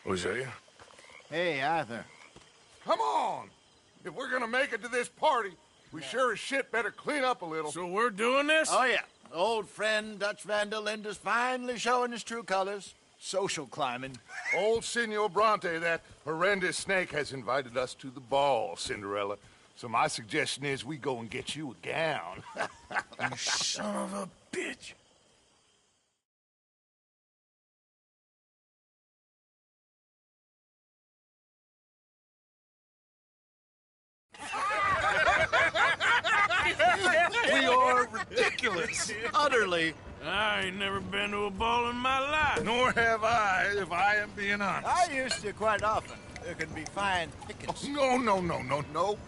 Hosea? Hey, Arthur. Come on! If we're gonna make it to this party, we sure as shit better clean up a little. So we're doing this? Oh, yeah. Old friend Dutch Van der Linde's finally showing his true colors. Social climbing. Old Senor Bronte, that horrendous snake, has invited us to the ball, Cinderella. So my suggestion is we go and get you a gown. You son of a bitch. We are ridiculous. Utterly. I ain't never been to a ball in my life. Nor have I, if I am being honest. I used to quite often. There can be fine pickings. No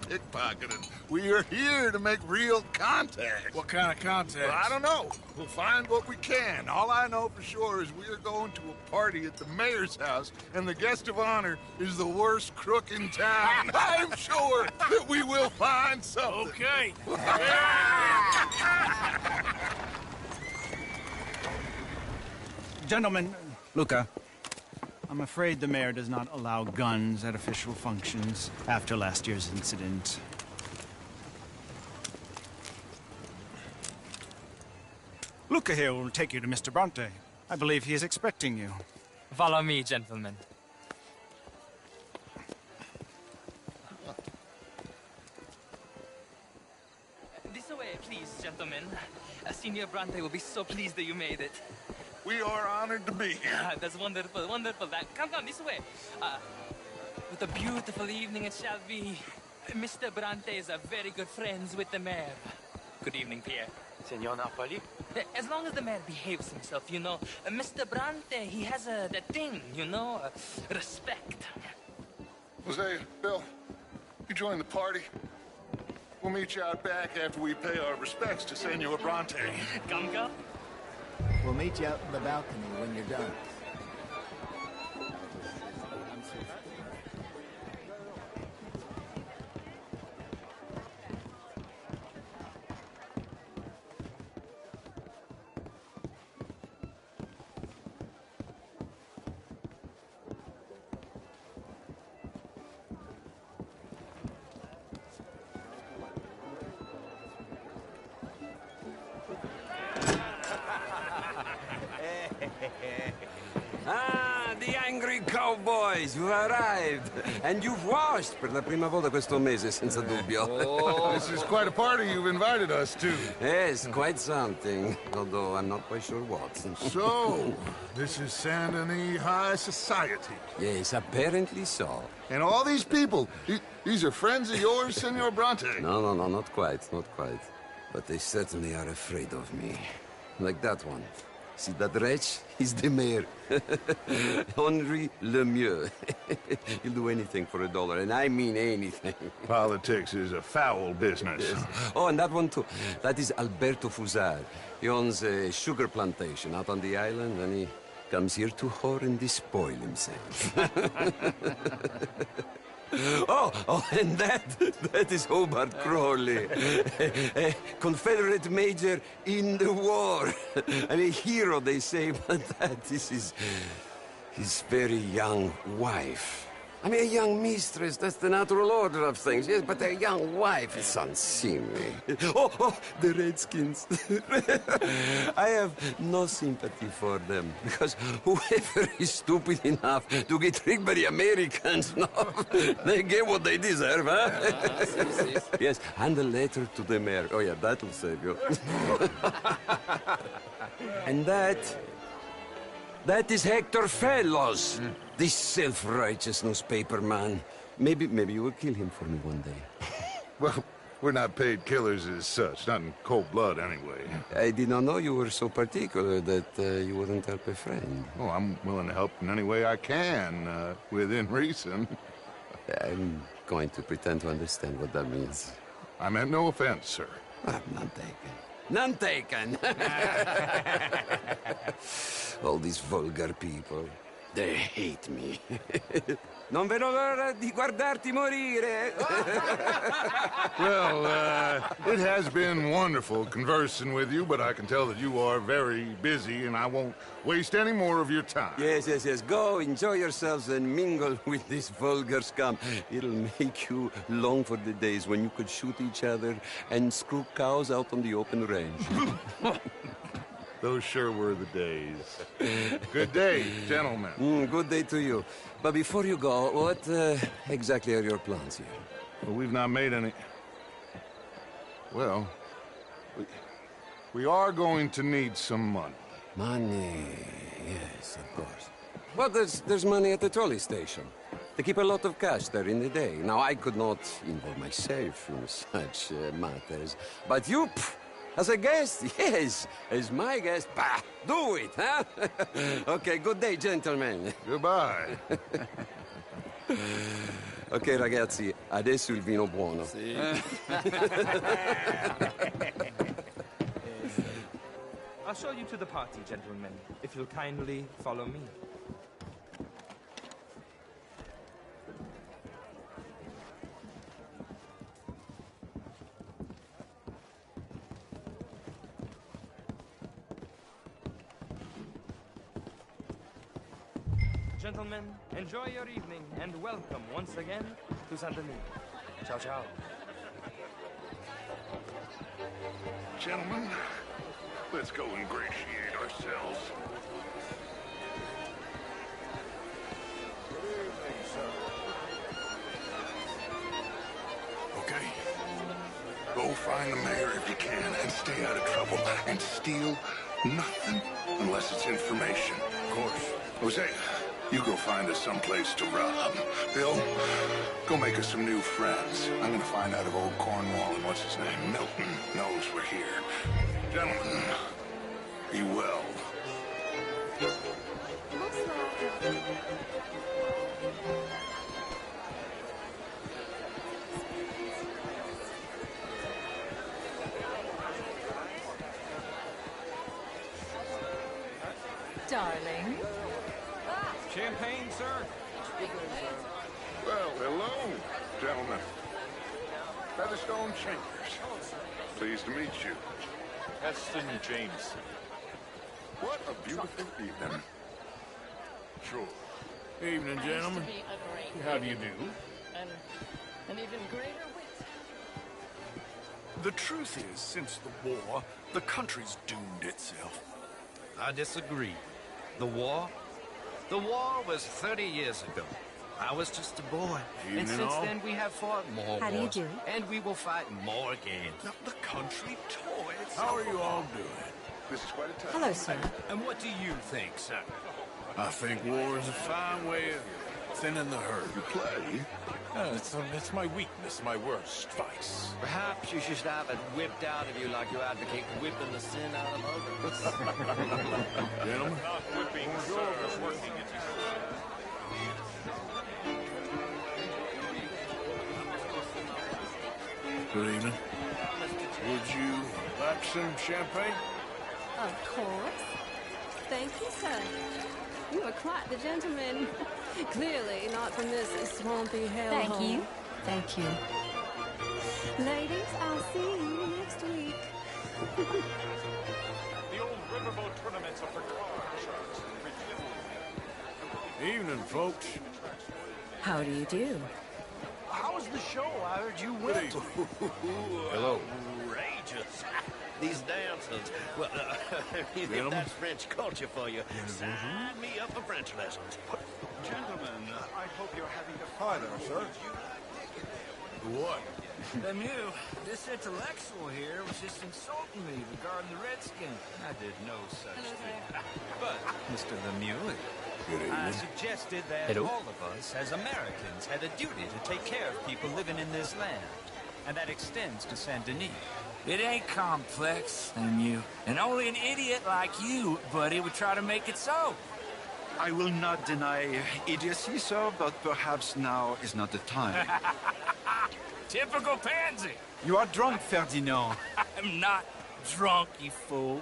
pickpocketing. We are here to make real contact. What kind of contact? Well, I don't know. We'll find what we can. All I know for sure is we are going to a party at the mayor's house, and the guest of honor is the worst crook in town. I'm sure that we will find something. Okay. Gentlemen, Luca, I'm afraid the mayor does not allow guns at official functions after last year's incident. Luca here will take you to Mr. Bronte. I believe he is expecting you. Follow me, gentlemen. This way, please, gentlemen. Senior Bronte will be so pleased that you made it. We are honored to be here. That's wonderful, wonderful. Come, this way. What a beautiful evening it shall be. Mr. Bronte is a very good friends with the mayor. Good evening, Pierre. Senor Napoli? As long as the mayor behaves himself, you know. Mr. Bronte, he has that thing, you know, respect. Hosea, Bill, you join the party. We'll meet you out back after we pay our respects to Senor Bronte. Come. We'll meet you out in the balcony when you're done. Ah, the angry cowboys, you've arrived. And you've washed per la prima volta questo mese, senza dubbio. This is quite a party you've invited us to. Yes, quite something. Although I'm not quite sure what. So, this is Saint Denis High Society. Yes, apparently so. And all these people, these are friends of yours, Senor Bronte? No, not quite, not quite. But they certainly are afraid of me. Like that one. See that wretch? He's the mayor. Henri Lemieux. He'll do anything for $1, and I mean anything. Politics is a foul business. Yes. Oh, and that one too. That is Alberto Fusar. He owns a sugar plantation out on the island, and he comes here to whore and despoil himself. Oh, and that is Hobart Crawley, a Confederate major in the war. I mean, a hero, they say, but that is his very young wife. I mean, a young mistress, that's the natural order of things, yes, but a young wife is unseemly. Oh, the Redskins. I have no sympathy for them, because whoever is stupid enough to get tricked by the Americans, no, they get what they deserve, huh? Yes, and a letter to the mayor. Oh, yeah, that'll save you. And that is Hector Fellows, this self-righteous newspaper man. Maybe you will kill him for me one day. Well, we're not paid killers as such, not in cold blood anyway. I did not know you were so particular that you wouldn't help a friend. Oh, I'm willing to help in any way I can, within reason. I'm going to pretend to understand what that means. I meant no offense, sir. None taken. None taken! All these vulgar people, they hate me. Non vedo l'ora di guardarti morire. Well, It has been wonderful conversing with you, but I can tell that you are very busy, and I won't waste any more of your time. Yes, yes, yes. Go, enjoy yourselves and mingle with this vulgar scum. It'll make you long for the days when you could shoot each other and screw cows out on the open range. Those sure were the days. Good day, gentlemen. Good day to you. But before you go, what exactly are your plans here? Well, we've not made any... Well, we are going to need some money. Money, yes, of course. Well, there's money at the trolley station. They keep a lot of cash there in the day. Now, I could not involve myself in such matters. But you, as a guest, yes, as my guest, bah, do it, huh? Okay, good day, gentlemen. Goodbye. Ok, ragazzi, adesso il vino buono. Sì. I'll show you to the party, gentlemen, if you'll kindly follow me. Gentlemen, enjoy your evening and welcome once again to Saint Denis. Ciao, ciao. Gentlemen, let's go ingratiate ourselves. Okay. Go find the mayor if you can and stay out of trouble. And steal nothing unless it's information. Of course. Jose, you go find us someplace to rob. Bill, go make us some new friends. I'm gonna find out if old Cornwall and what's his name, Milton, knows we're here. Gentlemen, be well. Darling. Champagne, sir? Well, hello, gentlemen. Featherstone Chambers. Pleased to meet you. Heston James. What a beautiful evening. Sure. Evening, gentlemen. How do you do? An even greater wit. The truth is, since the war, the country's doomed itself. I disagree. The war was 30 years ago. I was just a boy. And since then, we have fought more How do you wars. do? And we will fight more again. Now, the country toys. How are you all doing? This is quite a time. Hello, sir. And what do you think, sir? I think war is a fine way of thinning the herd. You play? It's my weakness, my worst vice. Perhaps you should have it whipped out of you like you advocate whipping the sin out of others. Gentlemen? Good evening. Would you like some champagne? Of course. Thank you, sir. You are quite the gentleman. Clearly not from this swampy hellhole. Thank you. Thank you. Ladies, I'll see you next week. The old riverboat tournaments are for car sharks. Evening, folks. How do you do? How was the show? I heard you went. Hello. Outrageous. These dancers. Well, if Gentlemen? that's French culture for you, sign me up for French lessons. Gentlemen, I hope you're having a fire, sir. What? Lemieux, this intellectual here was just insulting me regarding the Redskins. I did no such thing. But, Mr. Lemieux, I suggested that all of us, as Americans, had a duty to take care of people living in this land. And that extends to Saint Denis. It ain't complex, Lemieux. And only an idiot like you, buddy, would try to make it so. I will not deny idiocy, sir, but perhaps now is not the time. Typical pansy. You are drunk, Ferdinand. I'm not drunk, you fool.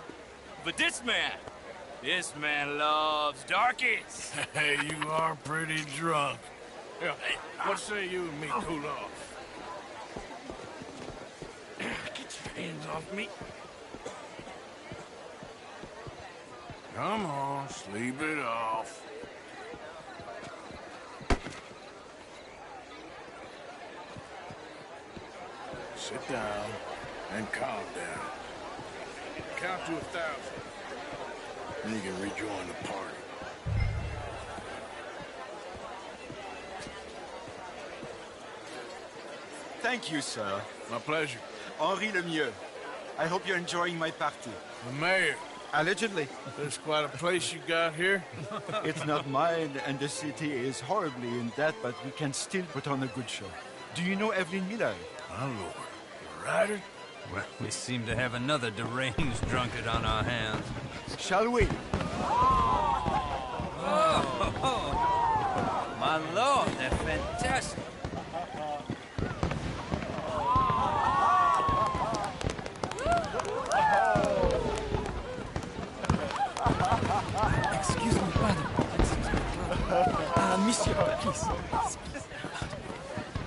But this man loves darkies. Hey, you are pretty drunk. Yeah, hey, what say you and me cool off? off me. Come on, sleep it off. Sit down and calm down. Count to 1,000. Then you can rejoin the party. Thank you, sir. My pleasure. Henri Lemieux. I hope you're enjoying my party. The mayor. Allegedly. There's quite a place you got here. It's not mine, and the city is horribly in debt, but we can still put on a good show. Do you know Evelyn Miller? My lord. The writer? Well, we seem to have another deranged drunkard on our hands. Shall we? Oh, my lord, they're fantastic. Excuse me, pardon. Monsieur, please.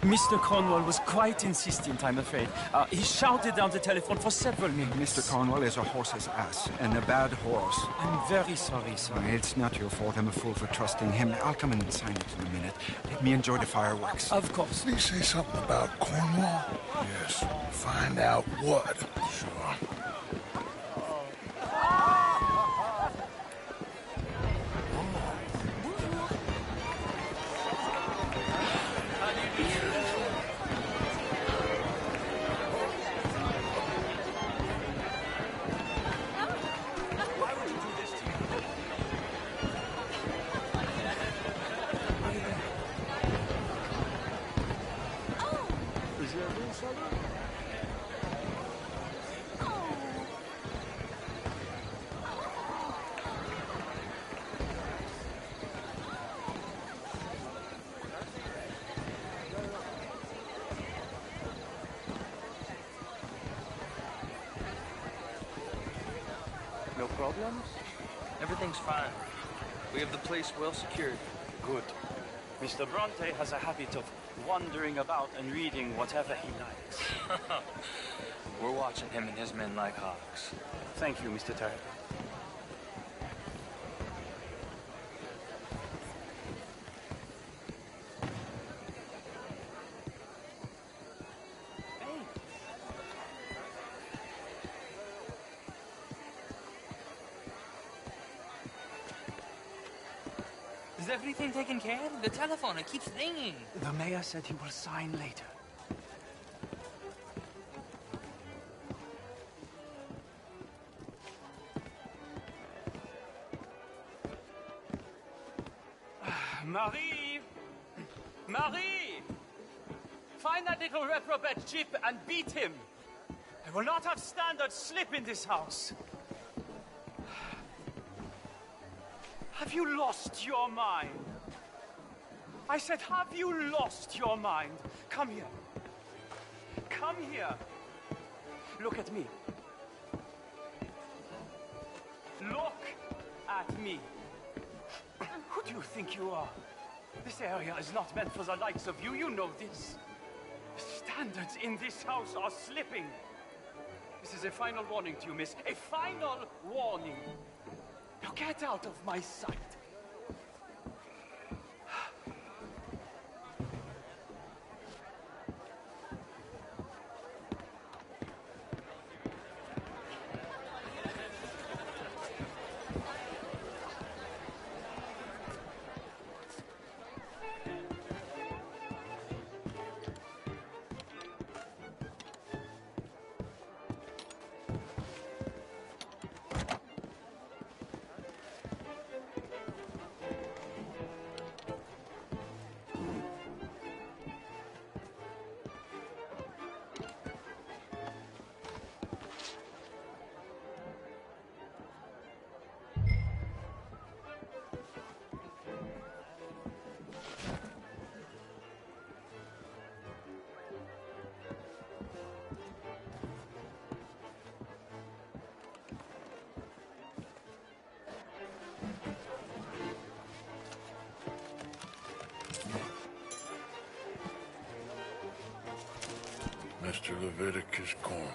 Mr. Cornwall was quite insistent, I'm afraid. He shouted down the telephone for several minutes. Mr. Cornwall is a horse's ass, and a bad horse. I'm very sorry, sir. It's not your fault. I'm a fool for trusting him. I'll come in and sign it in a minute. Let me enjoy the fireworks. Of course. Did he say something about Cornwall? Yes. Find out what. Sure. No problems? Everything's fine. We have the place well secured. Good. Mr. Bronte has a habit of wandering about and reading whatever he likes. We're watching him and his men like hawks. Thank you, Mr. Turner. Is everything taken care of? The telephone, it keeps ringing. The mayor said he will sign later. Marie! Marie! Find that little reprobate Chip and beat him. I will not have standard slip in this house. Have you lost your mind? I said, have you lost your mind? Come here. Come here. Look at me. Look at me. Who do you think you are? This area is not meant for the likes of you. You know this. Standards in this house are slipping. This is a final warning to you, miss. A final warning. Now get out of my sight. Mr. Leviticus Cornwall.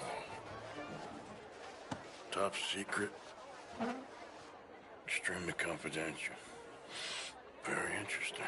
Top secret. Extremely confidential. Very interesting.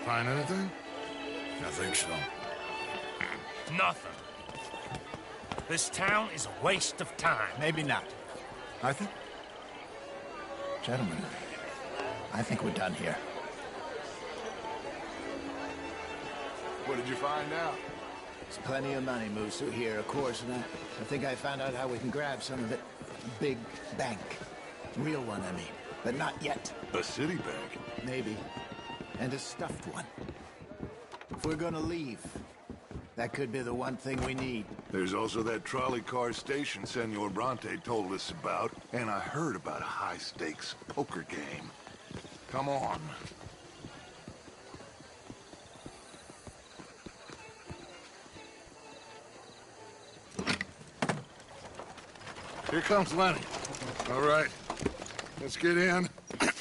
Find anything? I think so. Nothing. This town is a waste of time. Maybe not. I think... Gentlemen, I think we're done here. What did you find out? There's plenty of money moves through here, of course, and I think I found out how we can grab some of it. A big bank. Real one, I mean. But not yet. A city bank? Maybe. And a stuffed one. If we're gonna leave, that could be the one thing we need. There's also that trolley car station Senor Bronte told us about, and I heard about a high-stakes poker game. Come on. Here comes Lenny. All right, let's get in.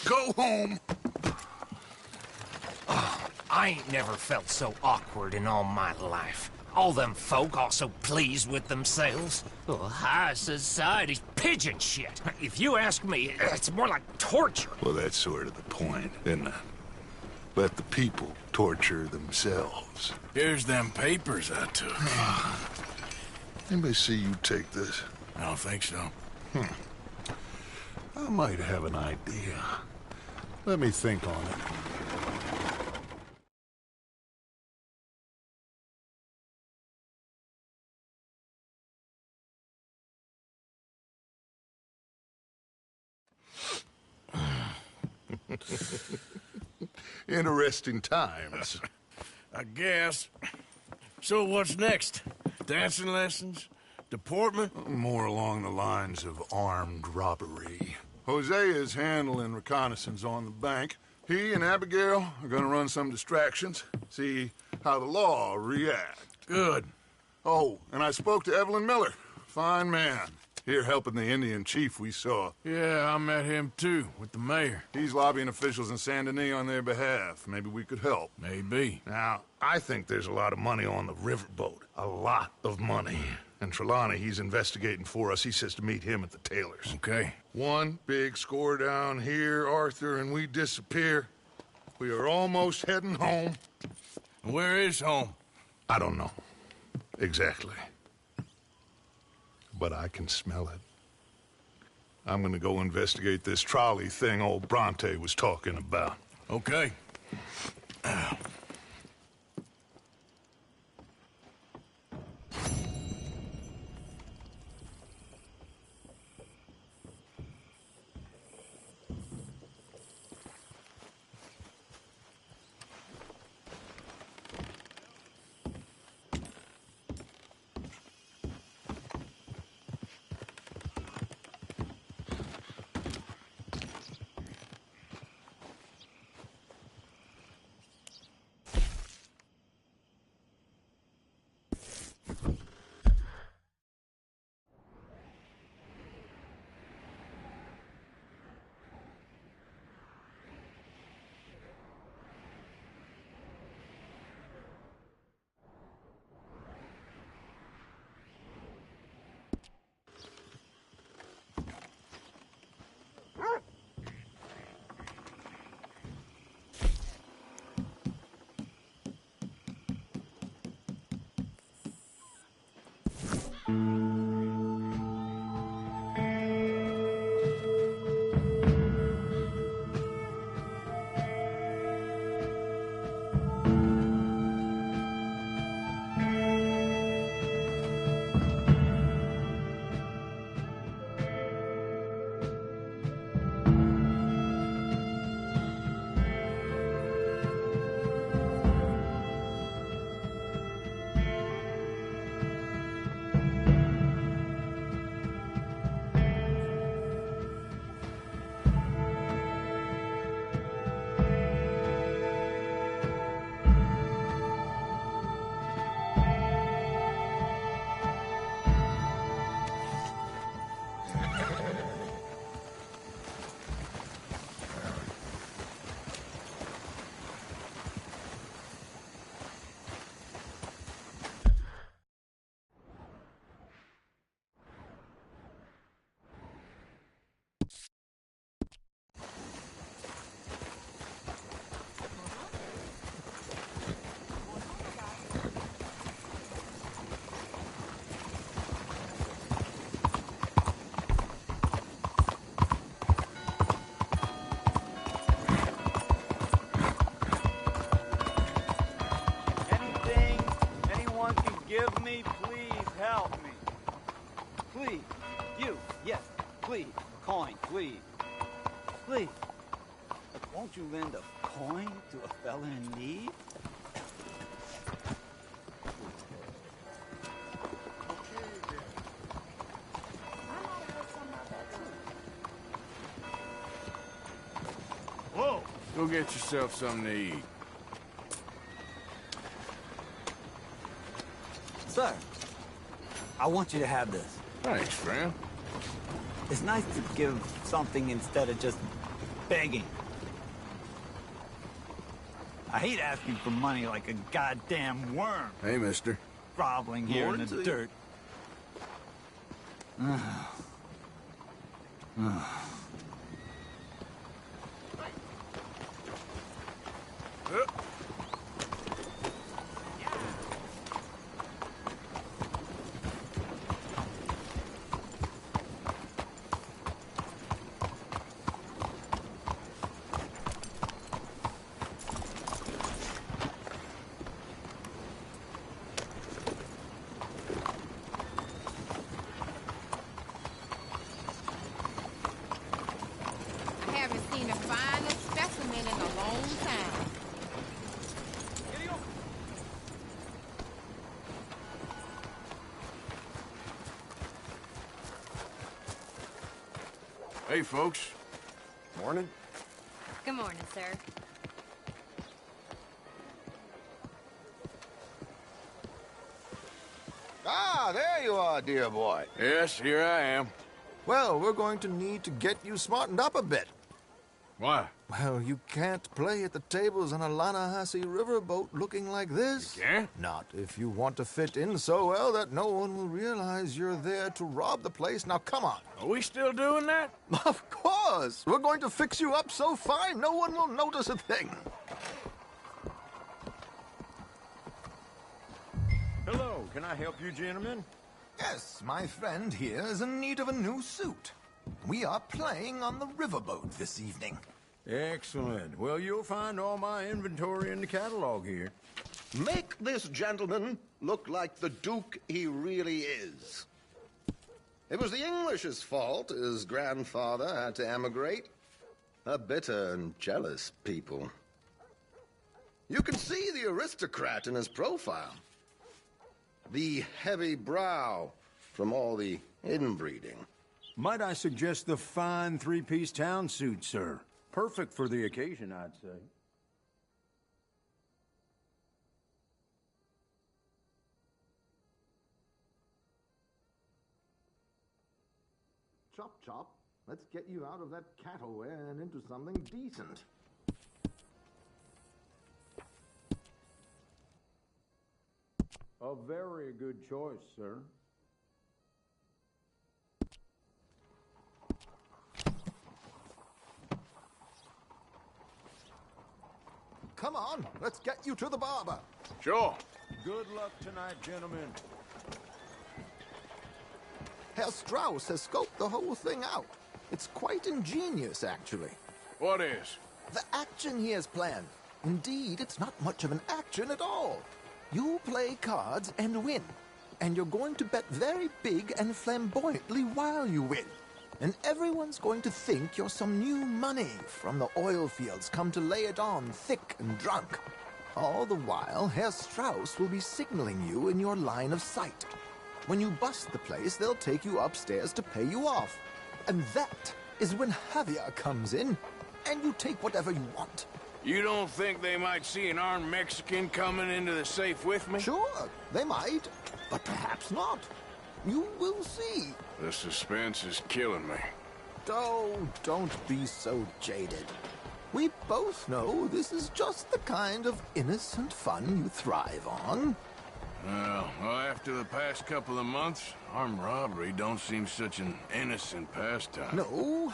Go home. I ain't never felt so awkward in all my life. All them folk all so pleased with themselves. Oh, high society's pigeon shit. If you ask me, it's more like torture. Well, that's sort of the point, isn't it? Let the people torture themselves. Here's them papers I took. Anybody see you take this? I don't think so. I might have an idea. Let me think on it. Interesting times. I guess. So what's next? Dancing lessons? Deportment? More along the lines of armed robbery. Hosea is handling reconnaissance on the bank. He and Abigail are gonna run some distractions, see how the law reacts. Good. Oh, and I spoke to Evelyn Miller. Fine man. Here helping the Indian chief we saw. Yeah, I met him too, with the mayor. He's lobbying officials in Saint Denis on their behalf. Maybe we could help. Maybe. Now, I think there's a lot of money on the riverboat. A lot of money. And Trelawney, he's investigating for us. He says to meet him at the Taylor's. Okay. One big score down here, Arthur, and we disappear. We are almost heading home. Where is home? I don't know. Exactly. But I can smell it. I'm gonna go investigate this trolley thing old Bronte was talking about. Okay. Please. Please. Won't you lend a coin to a fella in need? Whoa! Go get yourself something to eat. Sir, I want you to have this. Thanks, friend. It's nice to give something instead of just begging. I hate asking for money like a goddamn worm. Hey, mister. Groveling here in the dirt. I haven't seen a finer specimen in a long time. Hey, folks. Morning. Good morning, sir. Ah, there you are, dear boy. Yes, here I am. Well, we're going to need to get you smartened up a bit. Why? Well, you can't play at the tables on a Lanahasi riverboat looking like this. You can't? Not if you want to fit in so well that no one will realize you're there to rob the place. Now, come on. Are we still doing that? Of course. We're going to fix you up so fine no one will notice a thing. Hello, can I help you, gentlemen? Yes, my friend here is in need of a new suit. We are playing on the riverboat this evening. Excellent. Well, you'll find all my inventory in the catalog here. Make this gentleman look like the Duke he really is. It was the English's fault his grandfather had to emigrate. A bitter and jealous people. You can see the aristocrat in his profile. The heavy brow from all the inbreeding. Might I suggest the fine three-piece town suit, sir? Perfect for the occasion, I'd say. Chop, chop. Let's get you out of that cattle wear and into something decent. A very good choice, sir. Come on, let's get you to the barber. Sure. Good luck tonight, gentlemen. Herr Strauss has scoped the whole thing out. It's quite ingenious, actually. What is? The action he has planned. Indeed, it's not much of an action at all. You play cards and win. And you're going to bet very big and flamboyantly while you win. And everyone's going to think you're some new money from the oil fields come to lay it on thick and drunk. All the while, Herr Strauss will be signaling you in your line of sight. When you bust the place, they'll take you upstairs to pay you off. And that is when Javier comes in, and you take whatever you want. You don't think they might see an armed Mexican coming into the safe with me? Sure, they might, but perhaps not. You will see. The suspense is killing me. Oh, don't be so jaded. We both know this is just the kind of innocent fun you thrive on. Well, after the past couple of months, armed robbery don't seem such an innocent pastime. No,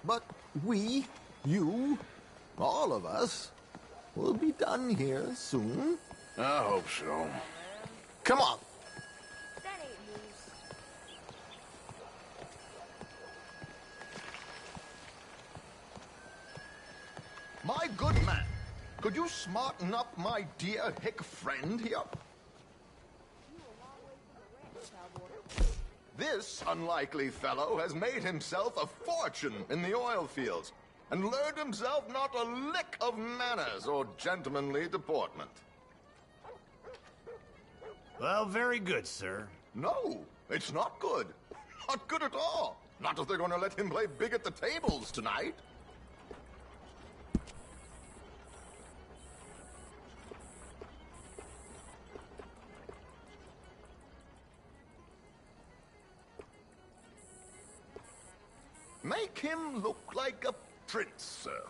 but we, you, all of us, will be done here soon. I hope so. Come on. My good man, could you smarten up my dear hick friend here? This unlikely fellow has made himself a fortune in the oil fields and learned himself not a lick of manners or gentlemanly deportment. Well, very good, sir. No, it's not good. Not good at all. Not if they're going to let him play big at the tables tonight. Make him look like a prince, sir.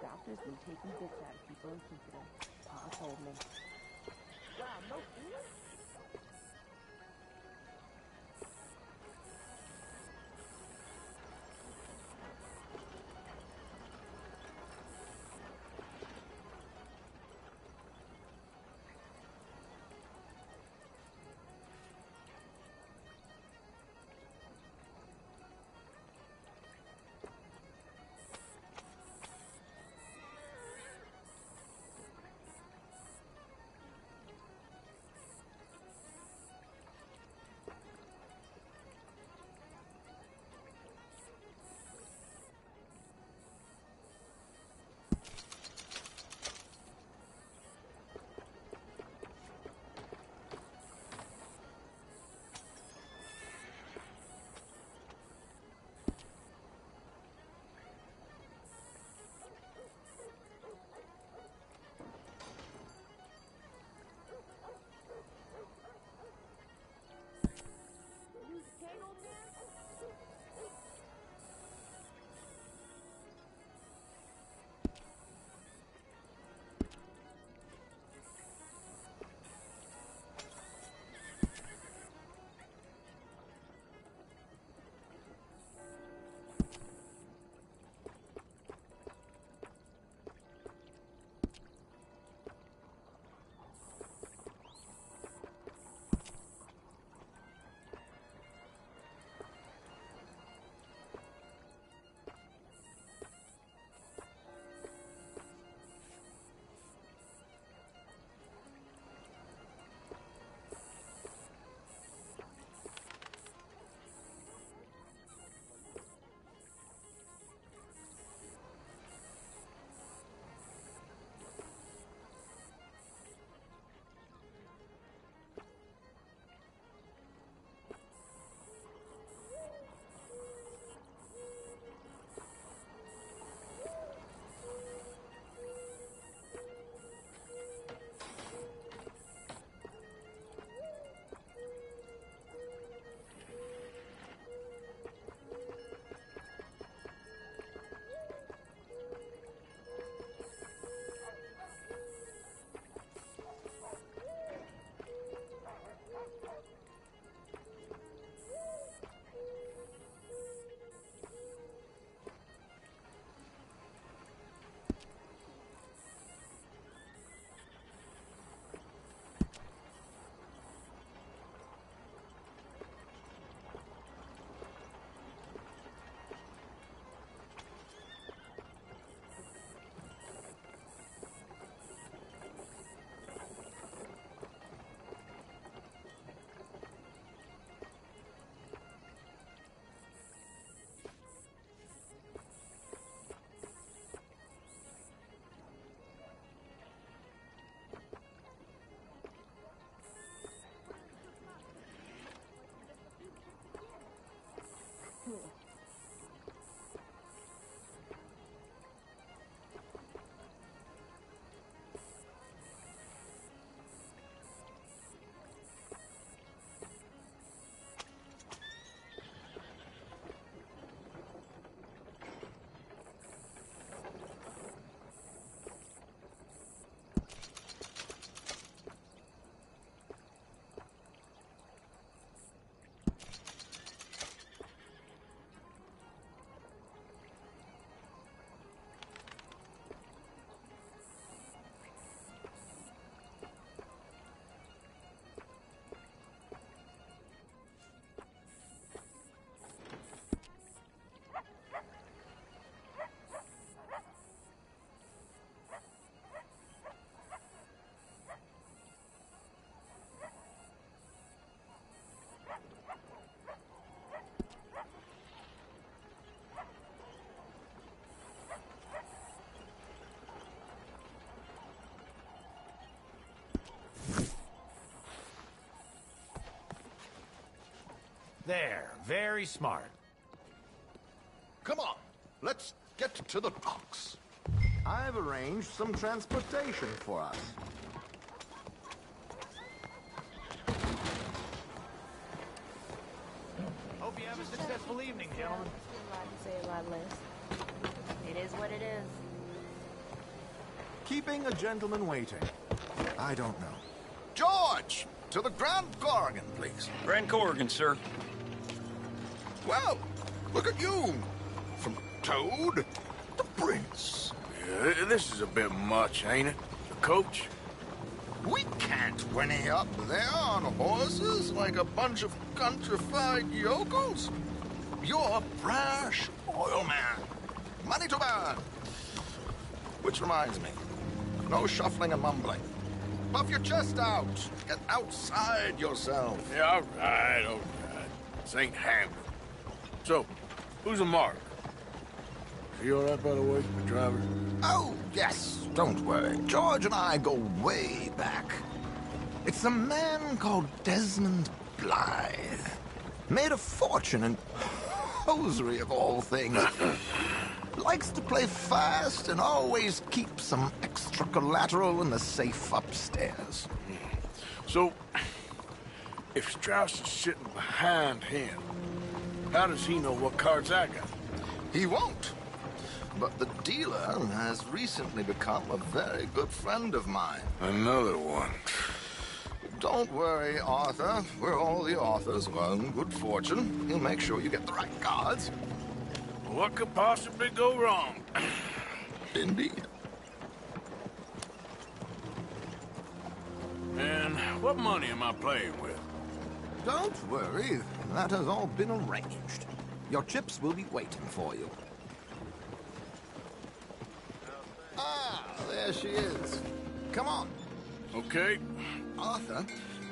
Doctor's been taking bits out of people and keeping them. Pa told me. Wow, no food? There, very smart. Come on, let's get to the docks. I've arranged some transportation for us. Hope you have a successful evening, gentlemen. Say a lot less. It is what it is. Keeping a gentleman waiting. I don't know. George! To the Grand Corrigan, please. Grand Corrigan, sir. Well, look at you. From Toad to Prince. Yeah, this is a bit much, ain't it? The coach? We can't whinny up there on horses like a bunch of countrified yokels. You're brash oil man. Money to burn. Which reminds me, no shuffling and mumbling. Puff your chest out. Get outside yourself. Yeah, all right. This ain't happening. So, who's a mark? Is he all right, by the way, the driver? Oh, yes. Don't worry. George and I go way back. It's a man called Desmond Blythe. Made a fortune in hosiery of all things. Likes to play fast and always keeps some extra collateral in the safe upstairs. So, if Strauss is sitting behind him, how does he know what cards I got? He won't. But the dealer has recently become a very good friend of mine. Another one. Don't worry, Arthur. We're all the authors of our own good fortune. He'll make sure you get the right cards. What could possibly go wrong? Indeed. And what money am I playing with? Don't worry. That has all been arranged. Your chips will be waiting for you. Ah, there she is. Come on. Okay. Arthur,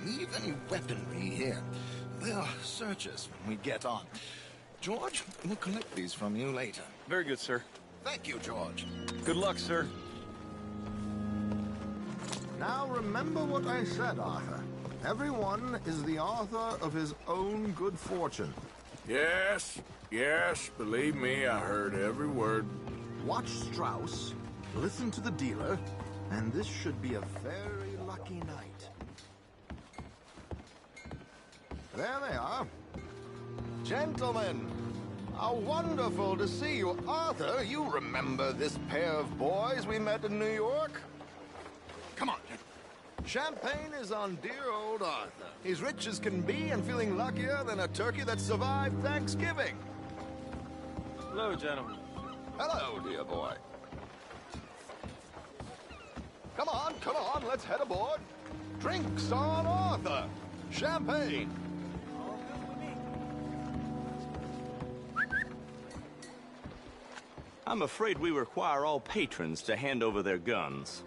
leave any weaponry here. They'll search us when we get on. George, we'll collect these from you later. Very good, sir. Thank you, George. Good luck, sir. Now remember what I said, Arthur. Everyone is the author of his own good fortune. Yes, believe me, I heard every word. Watch Strauss, listen to the dealer, and this should be a very lucky night. There they are. Gentlemen, how wonderful to see you. Arthur, you remember this pair of boys we met in New York? Come on. Champagne is on dear old Arthur. He's rich as can be and feeling luckier than a turkey that survived Thanksgiving. Hello, gentlemen. Hello, dear boy. Come on, let's head aboard. Drinks on Arthur. Champagne. I'm afraid we require all patrons to hand over their guns.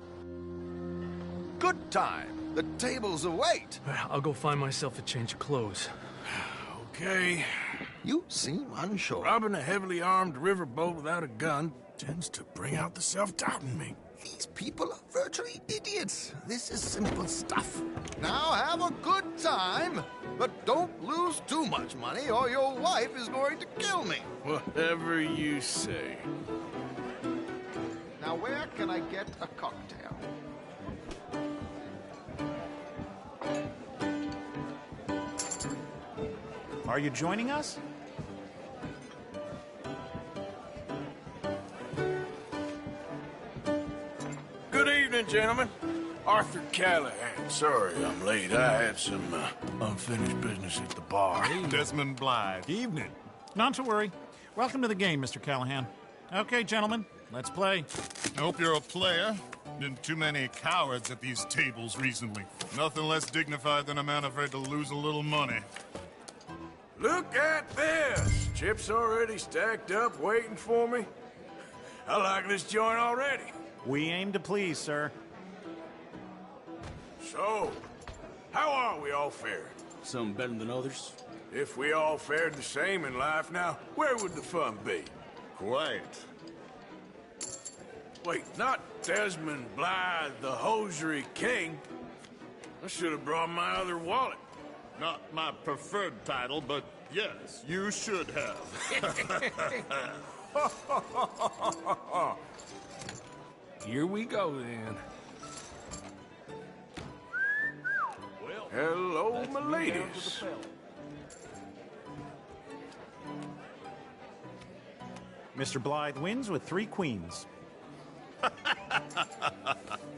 Good time. The tables await. I'll go find myself a change of clothes. Okay. You seem unsure. Robbing a heavily armed riverboat without a gun tends to bring out the self-doubt in me. These people are virtually idiots. This is simple stuff. Now have a good time, but don't lose too much money or your wife is going to kill me. Whatever you say. Now where can I get a cocktail? Are you joining us? Good evening, gentlemen. Arthur Callahan. Sorry I'm late. I had some unfinished business at the bar. Desmond Blythe. Evening. Not to worry. Welcome to the game, Mr. Callahan. Okay, gentlemen, let's play. I hope you're a player. Been too many cowards at these tables recently. Nothing less dignified than a man afraid to lose a little money. Look at this! Chips already stacked up, waiting for me. I like this joint already. We aim to please, sir. So, how are we all faring? Some better than others. If we all fared the same in life now, where would the fun be? Quiet. Wait, not Desmond Blythe, the hosiery king. I should have brought my other wallet. Not my preferred title, but yes, you should have. Here we go, then. Hello, my ladies. Mr. Blythe wins with 3 queens.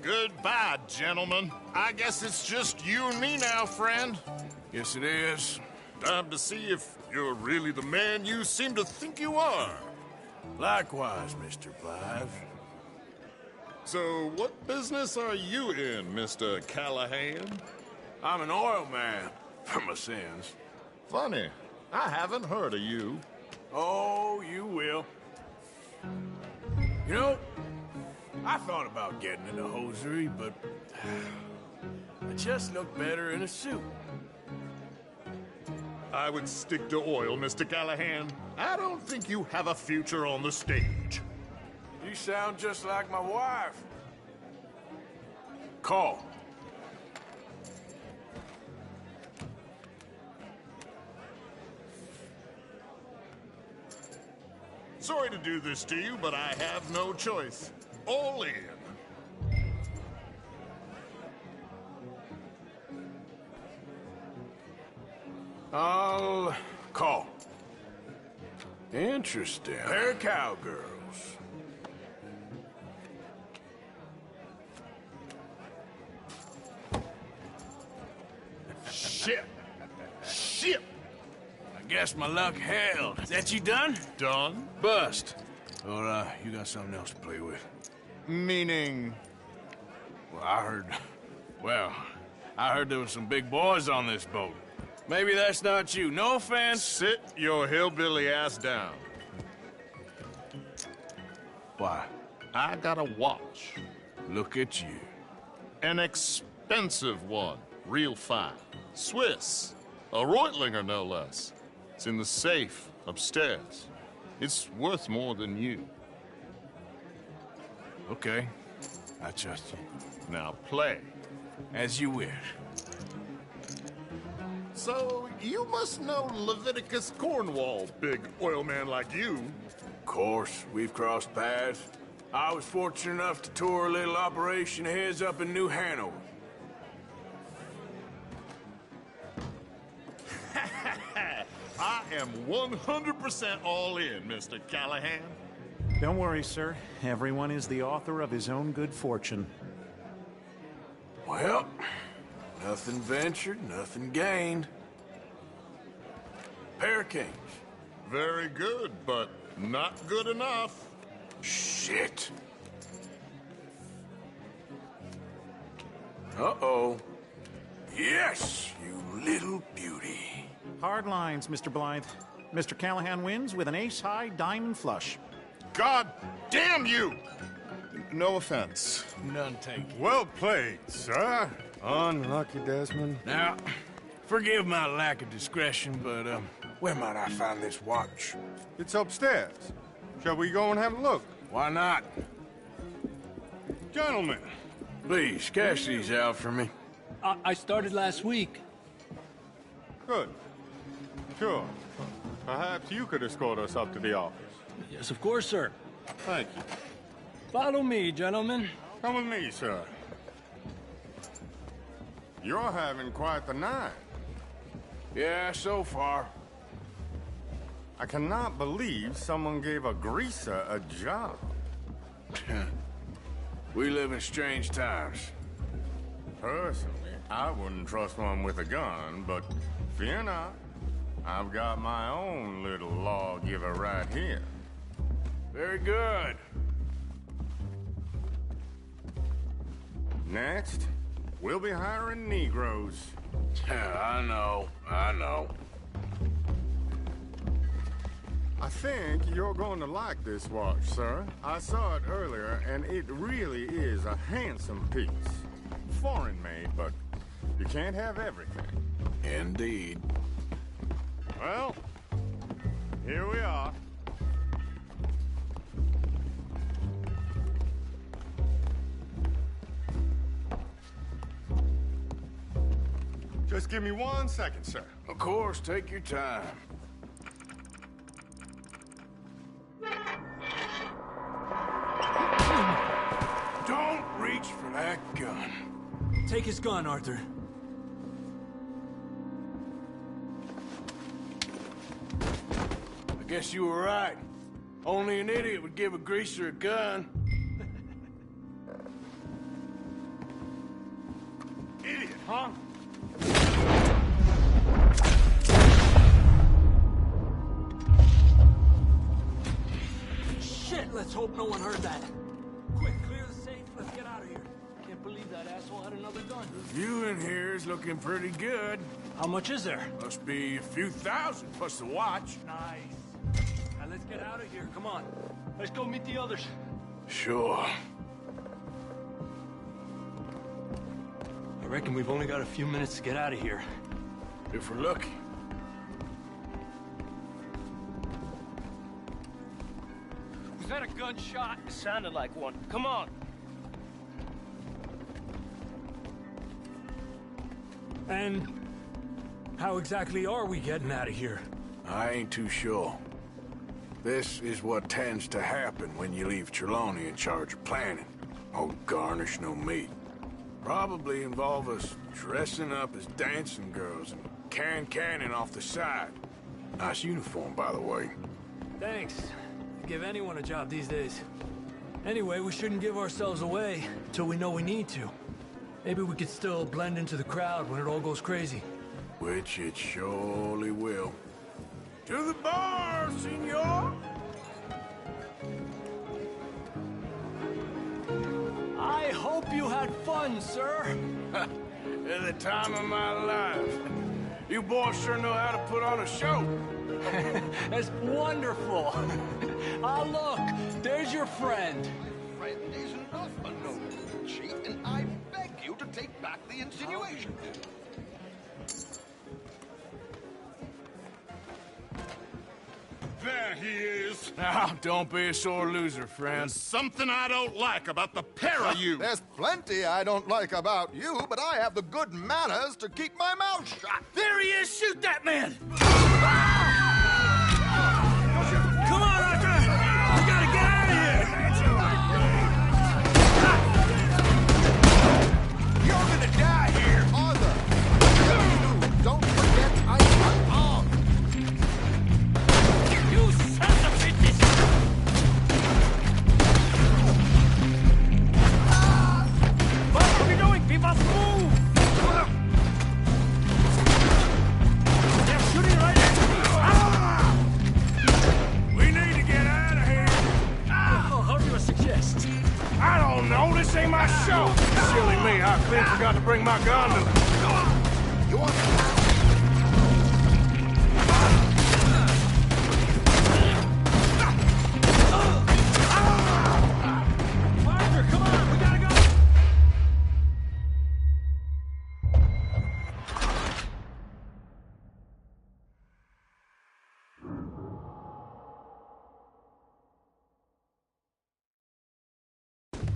Goodbye, gentlemen. I guess it's just you and me now, friend. Yes, it is. Time to see if you're really the man you seem to think you are. Likewise, Mr. Blythe. So, what business are you in, Mr. Callahan? I'm an oil man, for my sins. Funny, I haven't heard of you. Oh, you will. You know, I thought about getting into hosiery, but I just look better in a suit. I would stick to oil, Mr. Callahan. I don't think you have a future on the stage. You sound just like my wife. Call. Sorry to do this to you, but I have no choice. All in. I'll call. Interesting. Pair of cowgirls. Shit. Shit. I guess my luck held. Is that you done? Done? Bust. Or, you got something else to play with? Meaning? Well, I heard there was some big boys on this boat. Maybe that's not you. No offense. Sit your hillbilly ass down. Why? I got a watch. Look at you. An expensive one. Real fine. Swiss. A Reutlinger, no less. It's in the safe upstairs. It's worth more than you. Okay. I trust you. Now play. As you wish. So, you must know Leviticus Cornwall, big oil man like you. Of course, we've crossed paths. I was fortunate enough to tour a little operation of his up in New Hanover. I am 100% all in, Mr. Callahan. Don't worry, sir. Everyone is the author of his own good fortune. Well, nothing ventured, nothing gained. Pair of kings. Very good, but not good enough. Shit. Uh-oh. Yes, you little beauty. Hard lines, Mr. Blythe. Mr. Callahan wins with an ace-high diamond flush. God damn you! No offense. None taken. Well played, sir. Unlucky, Desmond. Now, forgive my lack of discretion, but, where might I find this watch? It's upstairs. Shall we go and have a look? Why not? Gentlemen. Please, cash these out for me. I started last week. Good. Sure. Perhaps you could escort us up to the office. Yes, of course, sir. Thank you. Follow me, gentlemen. Come with me, sir. You're having quite the night. Yeah, so far. I cannot believe someone gave a greaser a job. We live in strange times. Personally, I wouldn't trust one with a gun, but fear not. I've got my own little lawgiver right here. Very good. Next, we'll be hiring Negroes. I know. I think you're going to like this watch, sir. I saw it earlier, and it really is a handsome piece. Foreign made, but you can't have everything. Indeed. Well, here we are. Just give me 1 second, sir. Of course, take your time. Don't reach for that gun. Take his gun, Arthur. I guess you were right. Only an idiot would give a greaser a gun. Idiot, huh? Shit, let's hope no one heard that. Quick, clear the safe. Let's get out of here. Can't believe that asshole had another gun. The view in here is looking pretty good. How much is there? Must be a few thousand plus the watch. Nice. Now let's get out of here. Come on. Let's go meet the others. Sure. I reckon we've only got a few minutes to get out of here. If we're lucky. Was that a gunshot? It sounded like one. Come on. And how exactly are we getting out of here? I ain't too sure. This is what tends to happen when you leave Trelawney in charge of planning. Oh, garnish no meat. Probably involve us dressing up as dancing girls and canning off the side. Nice uniform, by the way. Thanks. Give anyone a job these days. Anyway, we shouldn't give ourselves away till we know we need to. Maybe we could still blend into the crowd when it all goes crazy. Which it surely will. To the bar, senor! I hope you had fun, sir. At the time of my life. You boys sure know how to put on a show. That's wonderful. Ah, look, there's your friend. Friend is not a noble cheat, and I beg you to take back the insinuation. There he is. Now, don't be a sore loser, friend. There's something I don't like about the pair of you. There's plenty I don't like about you, but I have the good manners to keep my mouth shut. There he is! Shoot that man! Come on, Arthur! We gotta get out of here! You're gonna die here, Arthur. Don't forget I'm unarmed. You sons of bitches! What are we doing? People move! They're shooting right at me! We need to get out of here. How do you suggest? I don't know. This ain't my show. Silly me. I clean forgot to bring my gun to them. You want Arthur, come on! We gotta go!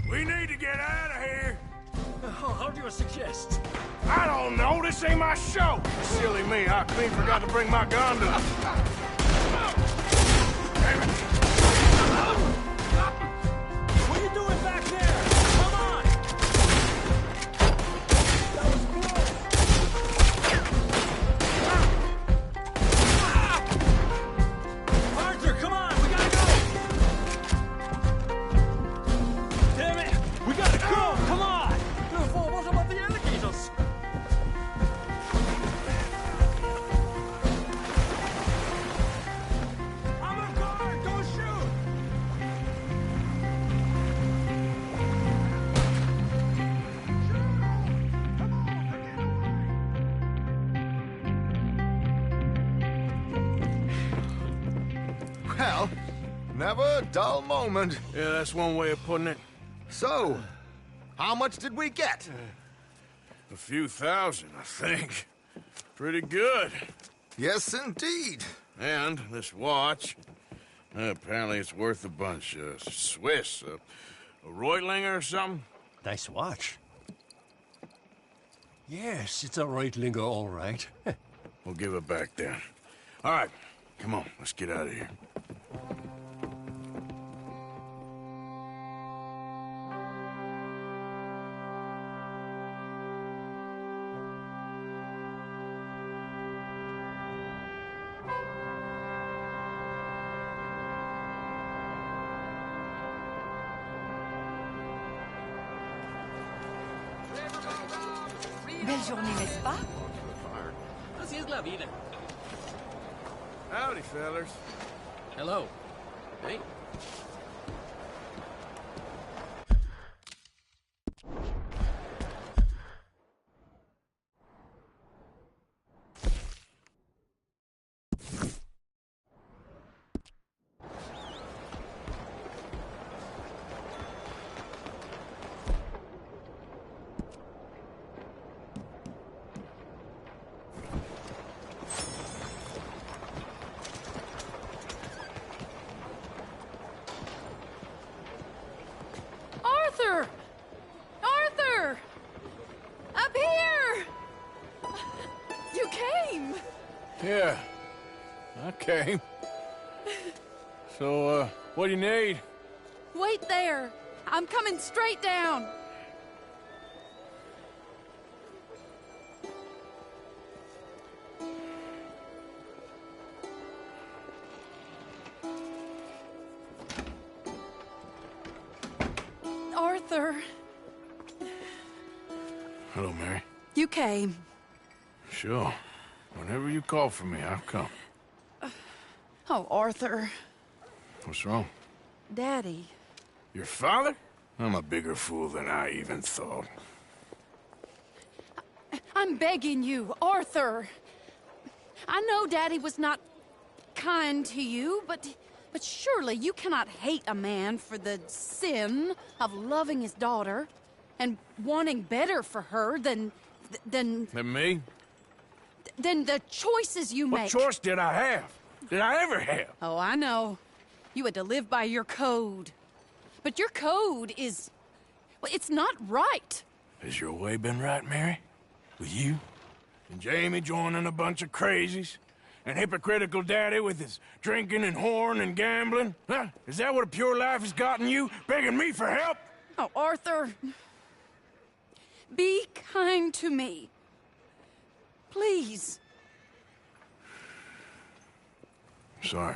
We need to get out of here. How do you suggest? I don't know. This ain't my show. Silly me. I clean forgot to bring my gun to them. Damn it. What are you doing back there? Come on! That was close! Arthur, come on! We gotta go! Damn it! We gotta go! Come on! What about the alligators? I'm on guard! Don't shoot! Well, never a dull moment. Yeah, that's one way of putting it. So, how much did we get? A few thousand, I think. Pretty good. Yes, indeed. And this watch, apparently it's worth a bunch. Swiss, a Reutlinger or something. Nice watch. Yes, it's a right lingo, all right. We'll give it back then. All right, come on, let's get out of here. Belle journée, n'est-ce pas? Así es la vida. Howdy, fellas. Hello. Hey. Arthur! Arthur! Up here! You came! Yeah, I came. So, what do you need? Wait there! I'm coming straight down! Arthur, Hello, Mary. you came. Sure. Whenever you call for me, I'll come. Oh, Arthur. What's wrong? Daddy. Your father? I'm a bigger fool than I even thought. I'm begging you, Arthur. I know Daddy was not kind to you, but surely you cannot hate a man for the sin of loving his daughter and wanting better for her than And me? than the choices you What make. choice did I have? Did I ever have? Oh, I know. You had to live by your code. But your code is... well, it's not right. Has your way been right, Mary? With you? And Jamie joining a bunch of crazies? And hypocritical daddy with his drinking and whoring and gambling? Huh? Is that what a pure life has gotten you? Begging me for help? Oh, Arthur. Be kind to me. Please. Sorry.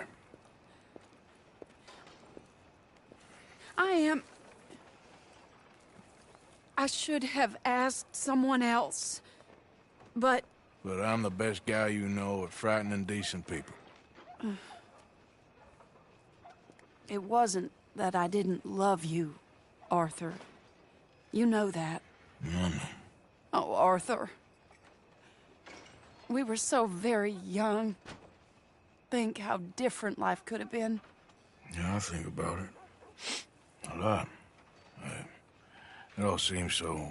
I should have asked someone else. But I'm the best guy you know at frightening decent people. it wasn't that I didn't love you, Arthur. You know that. Oh, Arthur. We were so very young. Think how different life could have been. Yeah, I think about it. A lot. It all seems so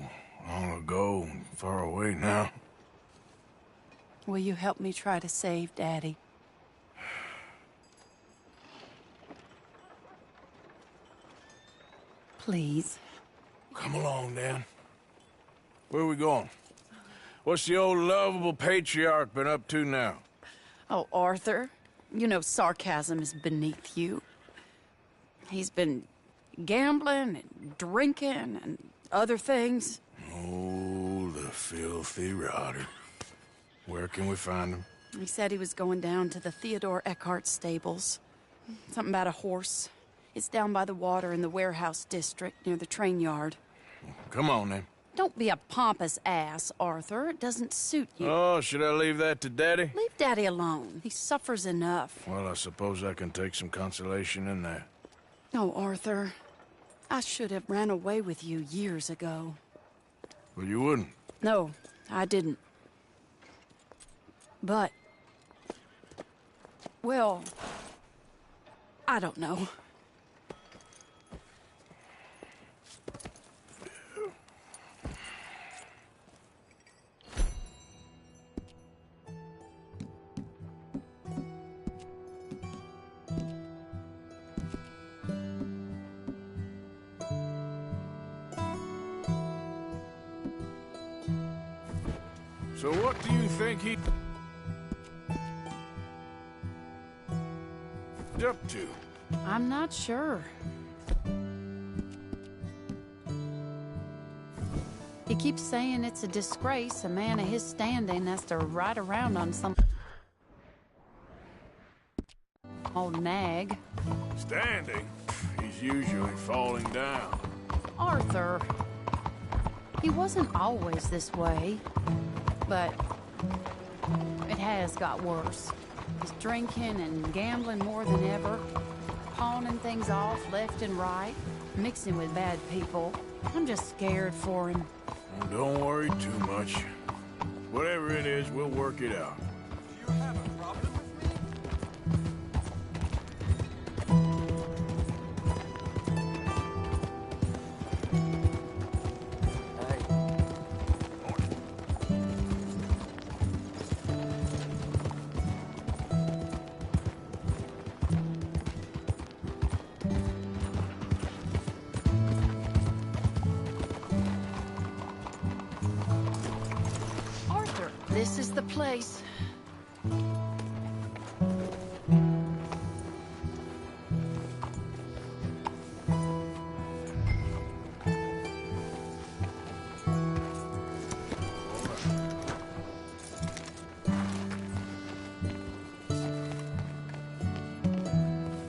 long ago and far away now. Will you help me try to save Daddy? Please. Come along, Dan. Where are we going? What's the old lovable patriarch been up to now? Oh, Arthur, you know sarcasm is beneath you. He's been gambling and drinking and other things. Oh, the filthy rotter. Where can we find him? He said he was going down to the Theodore Eckhart stables. Something about a horse. It's down by the water in the warehouse district near the train yard. Come on, then. Don't be a pompous ass, Arthur. It doesn't suit you. Oh, should I leave that to Daddy? Leave Daddy alone. He suffers enough. Well, I suppose I can take some consolation in that. Oh, Arthur. I should have ran away with you years ago. Well, you wouldn't. No, I didn't. But... well... I don't know. So what do you think he's up to? I'm not sure. He keeps saying it's a disgrace a man of his standing has to ride around on some old nag. Standing? He's usually falling down. Arthur. He wasn't always this way, but it has got worse. He's drinking and gambling more than ever, pawning things off left and right, mixing with bad people. I'm just scared for him. Well, don't worry too much. Whatever it is, we'll work it out. Do you have a problem with me? Arthur, this is the place.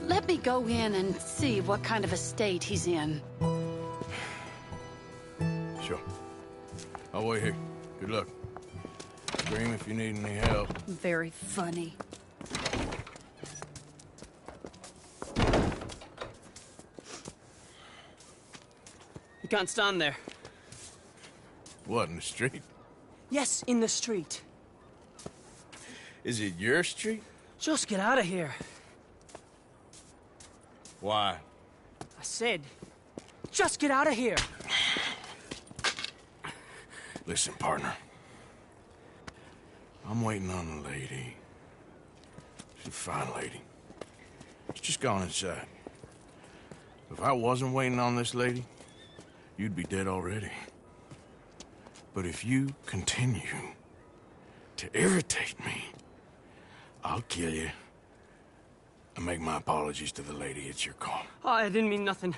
Let me go in and see what kind of a state he's in. Sure. I'll wait here. Good luck. Scream if you need any help. Very funny. You can't stand there. What, in the street? Yes, in the street. Is it your street? Just get out of here. Why? I said, just get out of here. Listen, partner. I'm waiting on the lady. She's a fine lady. She's just gone inside. If I wasn't waiting on this lady, you'd be dead already. But if you continue to irritate me, I'll kill you. I make my apologies to the lady. It's your call. Oh, I didn't mean nothing.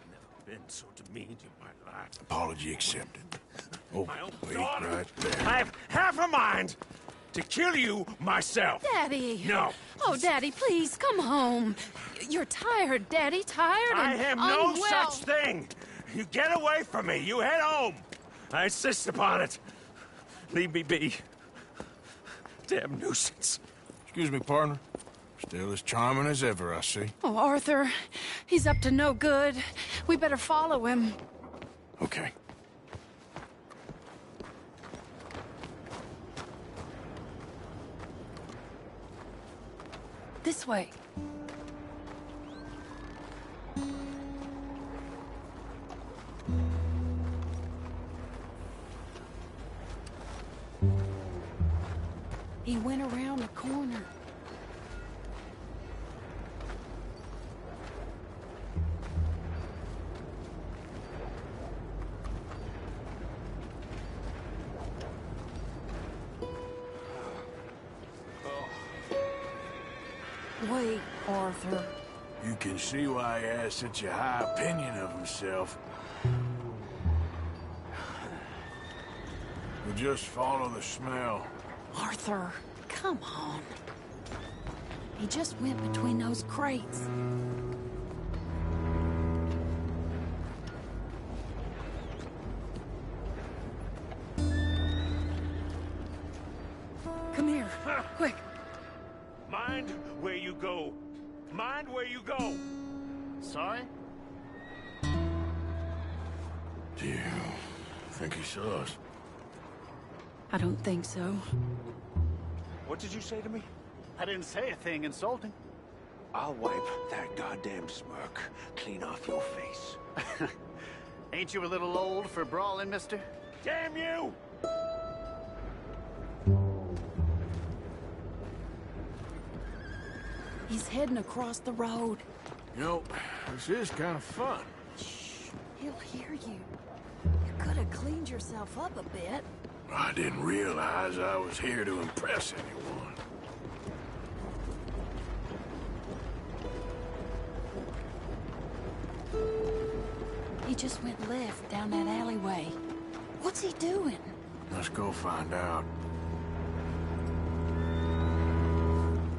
Never been so demeaned in my life. Apology accepted. Oh, wait right there. I have half a mind to kill you myself. Daddy! No. Oh, Daddy, please, come home. You're tired, Daddy, tired I and am no unwell. such thing. You get away from me. You head home. I insist upon it. Leave me be. Damn nuisance. Excuse me, partner. Still as charming as ever, I see. Oh, Arthur, he's up to no good. We better follow him. Okay. This way. He went around the corner. Wait, Arthur. You can see why he has such a high opinion of himself. We'll just follow the smell. Arthur, come on. He just went between those crates. Come here, quick. Mind where you go. Mind where you go. Sorry? Do you think he saw us? I don't think so. What did you say to me? I didn't say a thing insulting. I'll wipe that goddamn smirk clean off your face. Ain't you a little old for brawling, mister? Damn you! He's heading across the road. You know, this is kind of fun. Shh, he'll hear you. You could have cleaned yourself up a bit. I didn't realize I was here to impress anyone. He just went left down that alleyway. What's he doing? Let's go find out.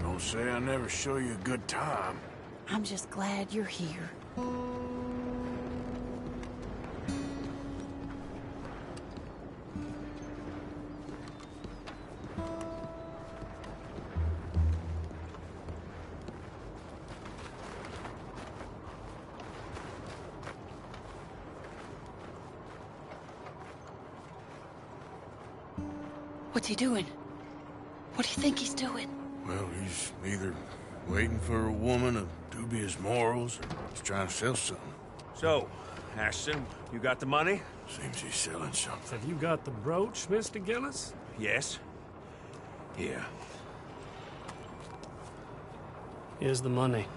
Don't say I never show you a good time. I'm just glad you're here. What's he doing? What do you think he's doing? Well, he's either waiting for a woman of dubious morals or he's trying to sell something. So, Ashton, you got the money? Seems he's selling something. Have you got the brooch, Mr. Gillis? Yes. Here. Here's the money.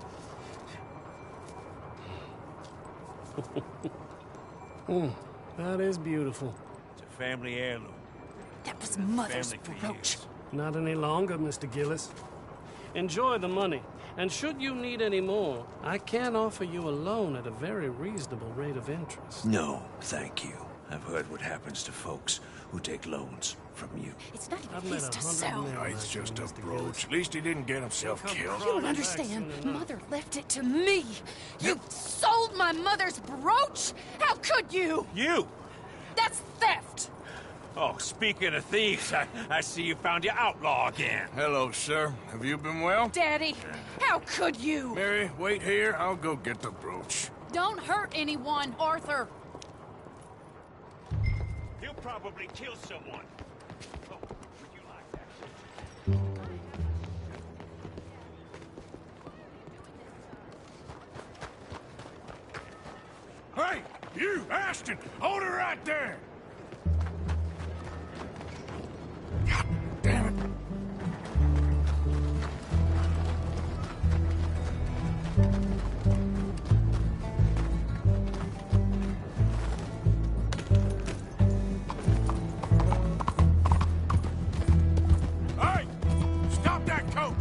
That is beautiful. It's a family heirloom. That was Mother's Family for brooch. years. Not any longer, Mr. Gillis. Enjoy the money. And should you need any more, I can offer you a loan at a very reasonable rate of interest. No, thank you. I've heard what happens to folks who take loans from you. It's not even I've met his to sell. men No, like it's you, just a Mr. brooch. Gillis. At least he didn't get himself killed. You don't understand. Mother left it to me. You sold my mother's brooch? How could you? You! That's theft. Oh, speaking of thieves, I see you found your outlaw again. Hello, sir. Have you been well? Daddy, how could you? Mary, wait here. I'll go get the brooch. Don't hurt anyone, Arthur. He'll probably kill someone. Oh, would you like that? Hey, you, Ashton! Hold her right there! God damn it. Hey! Stop that coach!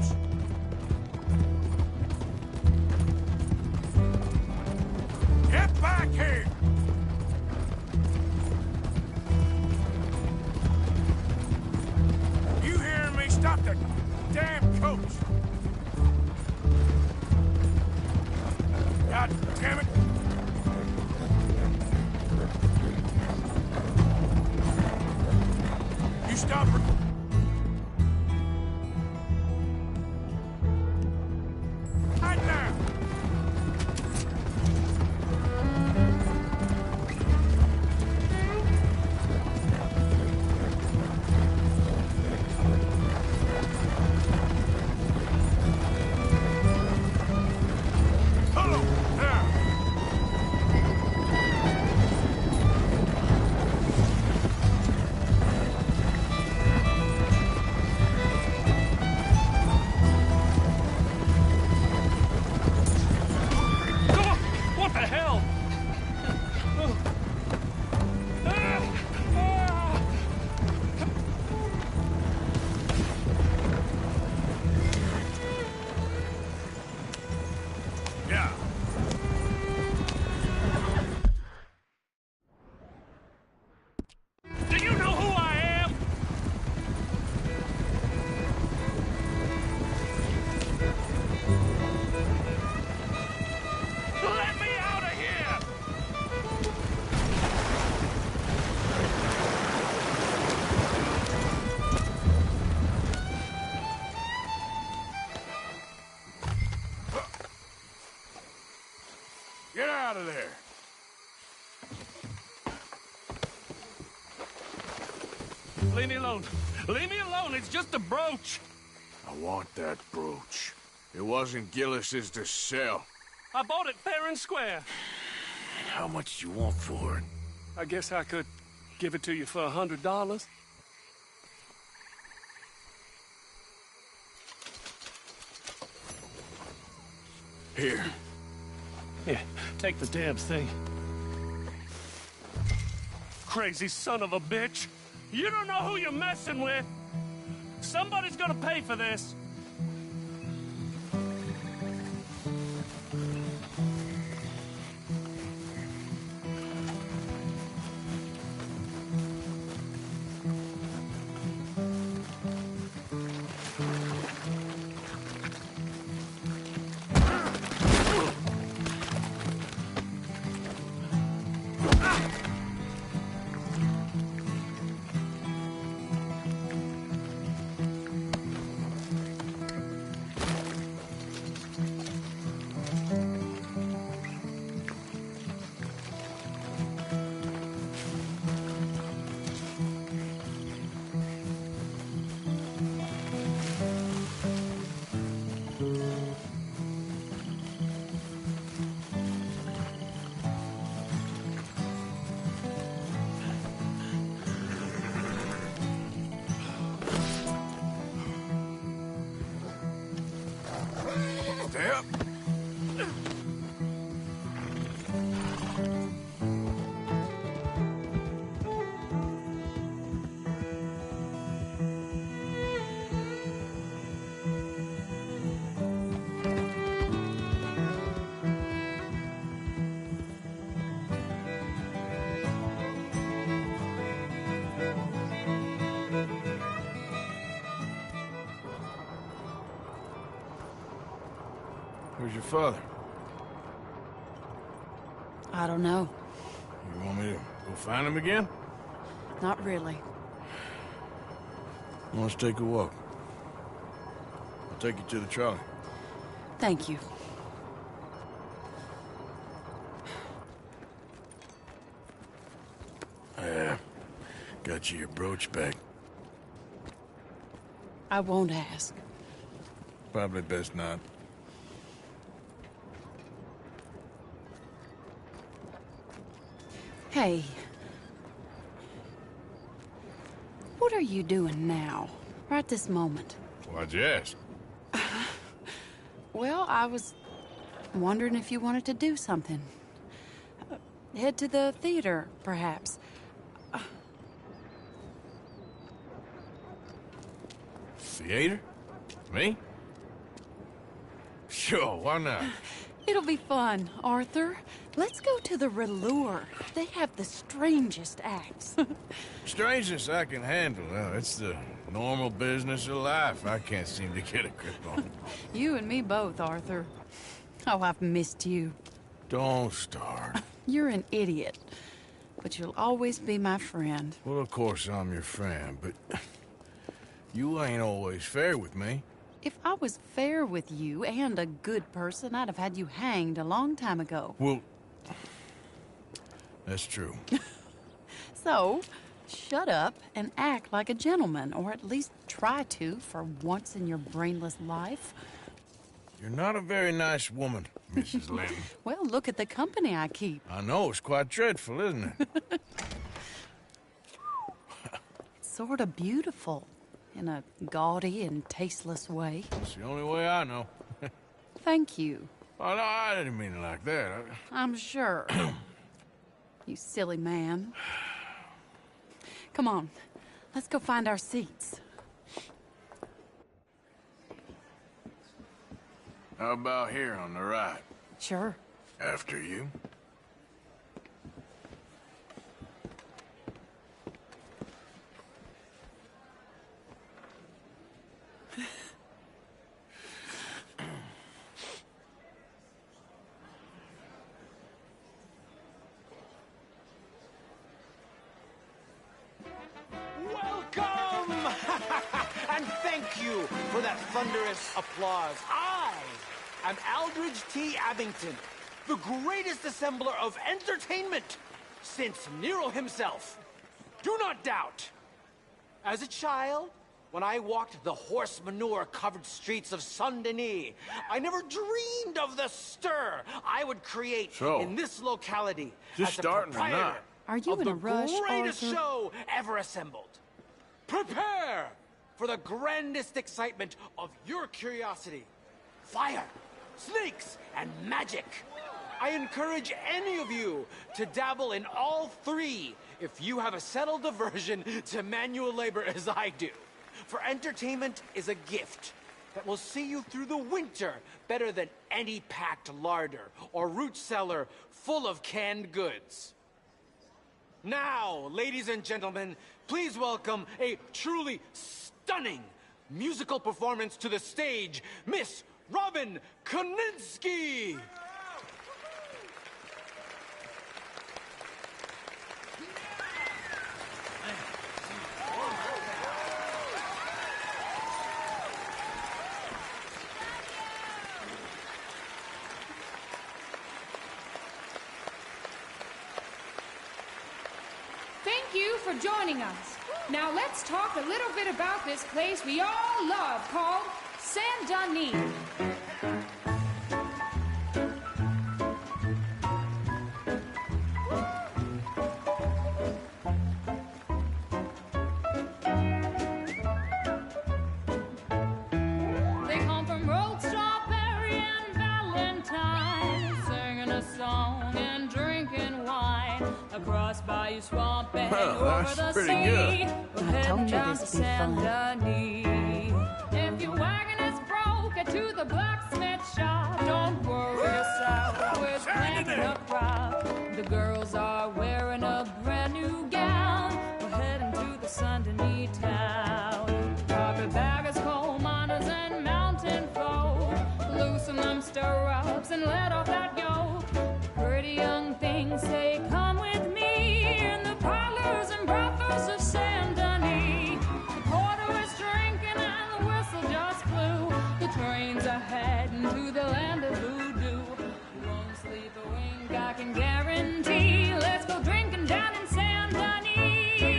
Get back here! You hearing me? Stop the damn coach! God damn it! You stop her! Right now! Hello! Now! Oh, what the hell? Oh. Yeah. Do you know who I am? Let me out of here! Get out of there! Leave me alone. Leave me alone. It's just a brooch. I want that brooch. It wasn't Gillis's to sell. I bought it fair and square. How much do you want for it? I guess I could give it to you for $100. Here. Here, take the damn thing. Crazy son of a bitch. You don't know who you're messing with. Somebody's gonna pay for this. Where's your father? I don't know. You want me to go find him again? Not really. Let's take a walk. I'll take you to the trolley. Thank you. Got you your brooch back. I won't ask. Probably best not. Hey. What are you doing now? Right this moment? Why'd you ask? Well, I was wondering if you wanted to do something. Head to the theater, perhaps. Theater? Me? Sure, why not? It'll be fun, Arthur. Let's go to the Relure. They have the strangest acts. Strangeness I can handle. Well, it's the normal business of life. I can't seem to get a grip on. You and me both, Arthur. Oh, I've missed you. Don't start. You're an idiot, but you'll always be my friend. Well, of course I'm your friend, but you ain't always fair with me. If I was fair with you and a good person, I'd have had you hanged a long time ago. Well, that's true. So, shut up and act like a gentleman, or at least try to for once in your brainless life. You're not a very nice woman, Mrs. Lynn. Well, look at the company I keep. I know, it's quite dreadful, isn't it? Sort of beautiful, in a gaudy and tasteless way. It's the only way I know. Thank you. Oh, no, I didn't mean it like that. I'm sure. You silly man. Come on, let's go find our seats. How about here on the right? Sure. After you. Welcome! And thank you for that thunderous applause. I am Aldridge T. Abington, the greatest assembler of entertainment since Nero himself. Do not doubt. As a child, when I walked the horse manure-covered streets of Saint-Denis, I never dreamed of the stir I would create in this locality Just as starting a or not? proprietor Are you of in the a rush, greatest Arthur? show ever assembled. Prepare for the grandest excitement of your curiosity. Fire, snakes, and magic. I encourage any of you to dabble in all three if you have a settled aversion to manual labor as I do. For entertainment is a gift that will see you through the winter better than any packed larder or root cellar full of canned goods. Now, ladies and gentlemen, please welcome a truly stunning musical performance to the stage, Miss Robin Koninsky! Thank you for joining us. Now let's talk a little bit about this place we all love called Saint-Denis. They come from rolled strawberry and valentine, singing a song and drinking wine across Bayou Swamp and over the pretty sea. good. We're heading down to Saint-Denis. If your wagon is broke, get to the blacksmith shop. Don't worry yourself, we're planting a crop. The girls are wearing a brand new gown. We're heading to the Saint-Denis town. Carpetbaggers, coal miners, and mountain folk, loosen them stirrups and let off that yoke. Pretty young things say, come with me in the parlors and brothels of Saint-Denis. The porter is drinking and the whistle just blew. The trains are heading to the land of voodoo. You won't sleep a wink, I can guarantee. Let's go drinking down in Saint-Denis.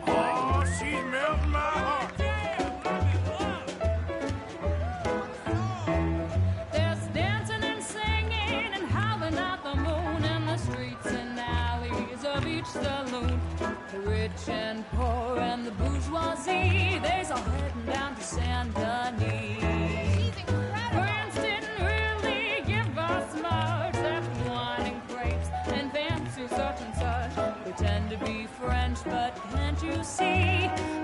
Oh, she's melting my heart. There's dancing and singing and howling at the moon in the streets and alleys of each saloon. The rich and poor and the bourgeoisie, they's all heading down to Saint-Denis. France didn't really give us much, except wine and grapes and fancy such and such. Pretend to be French, but can't you see?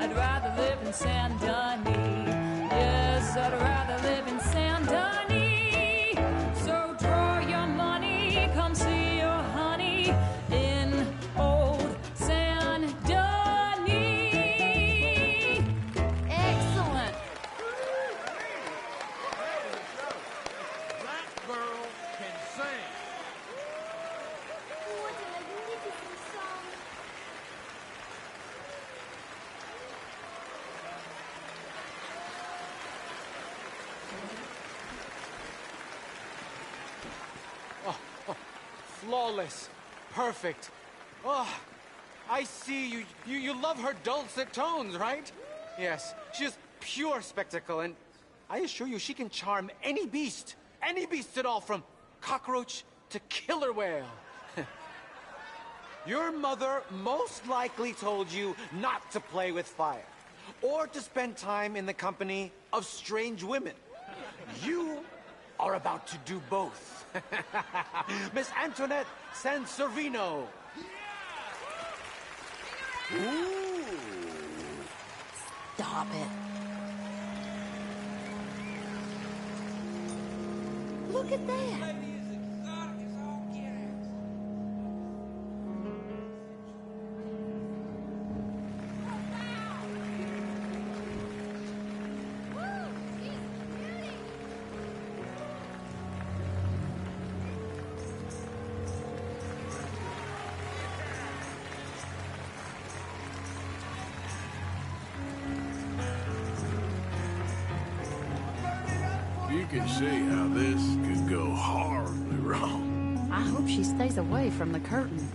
I'd rather live in Saint-Denis. Yes, I'd rather live in Saint-Denis. So draw your money, come see your honey in old Saint-Denis. Excellent. That girl can sing. Flawless. Perfect. Oh, I see you love her dulcet tones, right? Yes, she's pure spectacle, and I assure you she can charm any beast at all, from cockroach to killer whale. Your mother most likely told you not to play with fire, or to spend time in the company of strange women. You are about to do both. Miss Antoinette Sansorvino. Ooh. Stop it. Look at that. You can see how this could go horribly wrong. I hope she stays away from the curtain.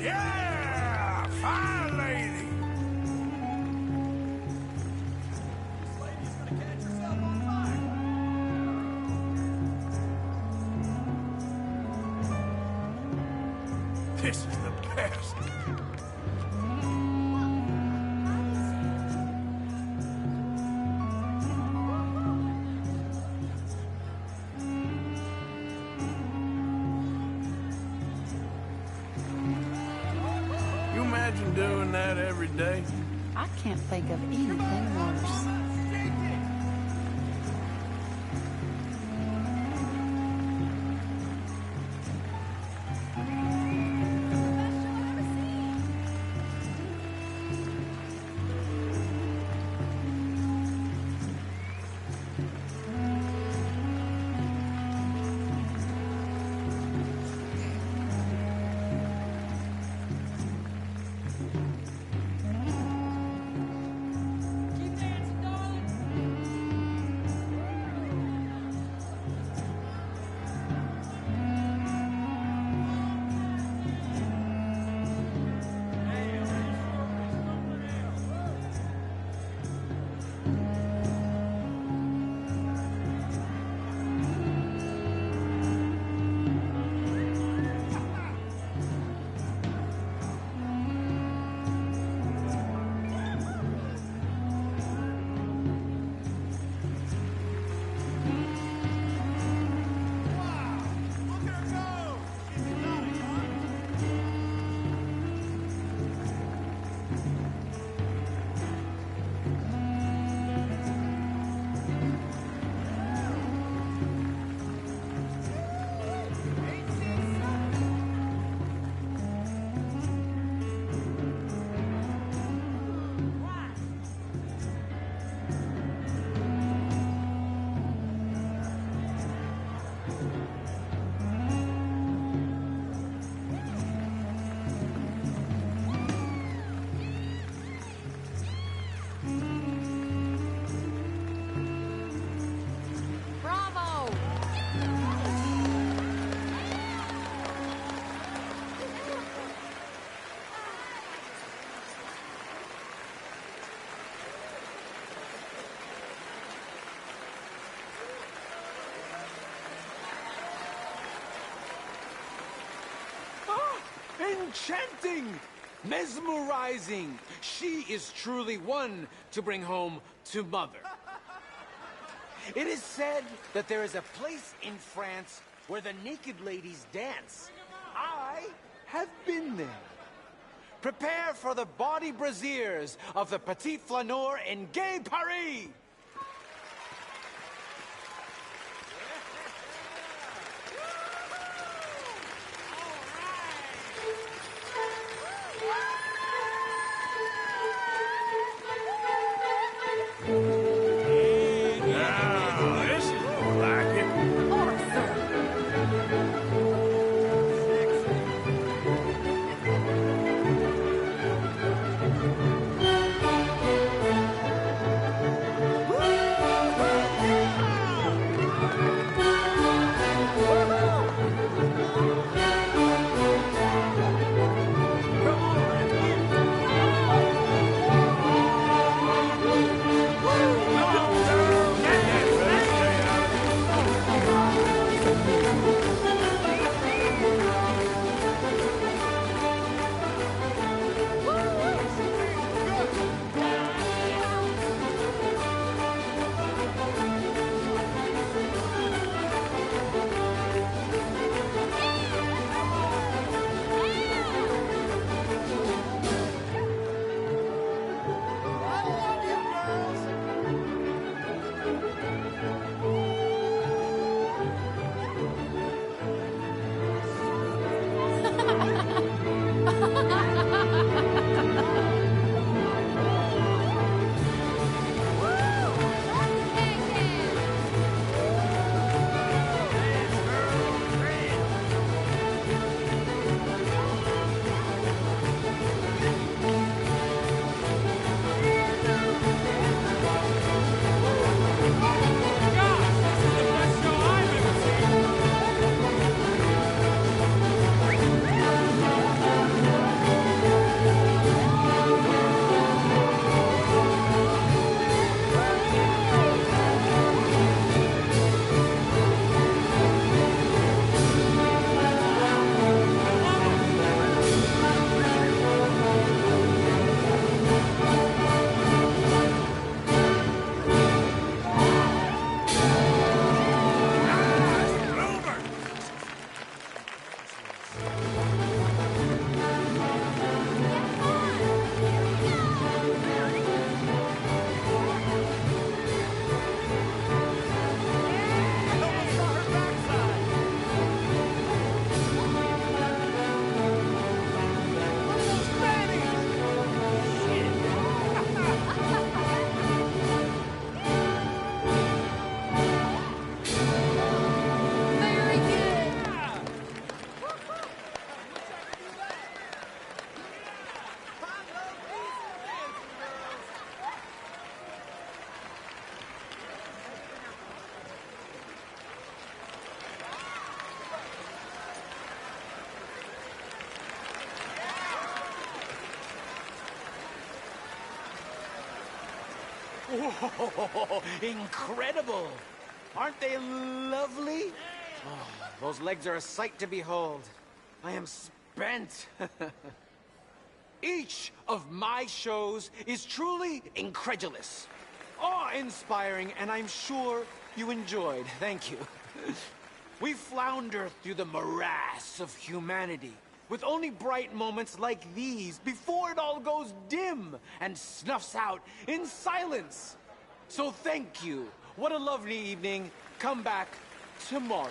Yeah! Fine lady! This is the best. imagine doing that every day? I can't think of anything worse. Enchanting! Mesmerizing! She is truly one to bring home to Mother. It is said that there is a place in France where the naked ladies dance. I have been there. Prepare for the bawdy brasiers of the Petit Flaneur in Gay Paris! Whoa, incredible! Aren't they lovely? Oh, those legs are a sight to behold. I am spent. Each of my shows is truly incredulous, awe-inspiring, and I'm sure you enjoyed. Thank you. We flounder through the morass of humanity, with only bright moments like these before it all goes dim and snuffs out in silence. So thank you. What a lovely evening. Come back tomorrow.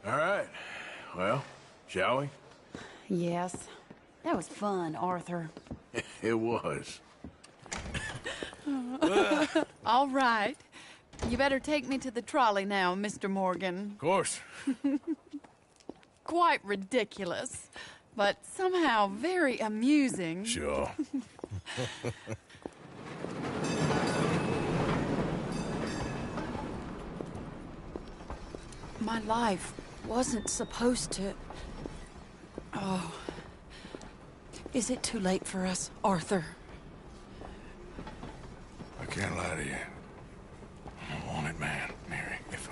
All right. Well, shall we? Yes. That was fun, Arthur. It was. All right. You better take me to the trolley now, Mr. Morgan. Of course. Quite ridiculous, but somehow very amusing. Sure. My life wasn't supposed to... Oh. Is it too late for us, Arthur? I can't lie to you. I'm a wanted man, Mary. If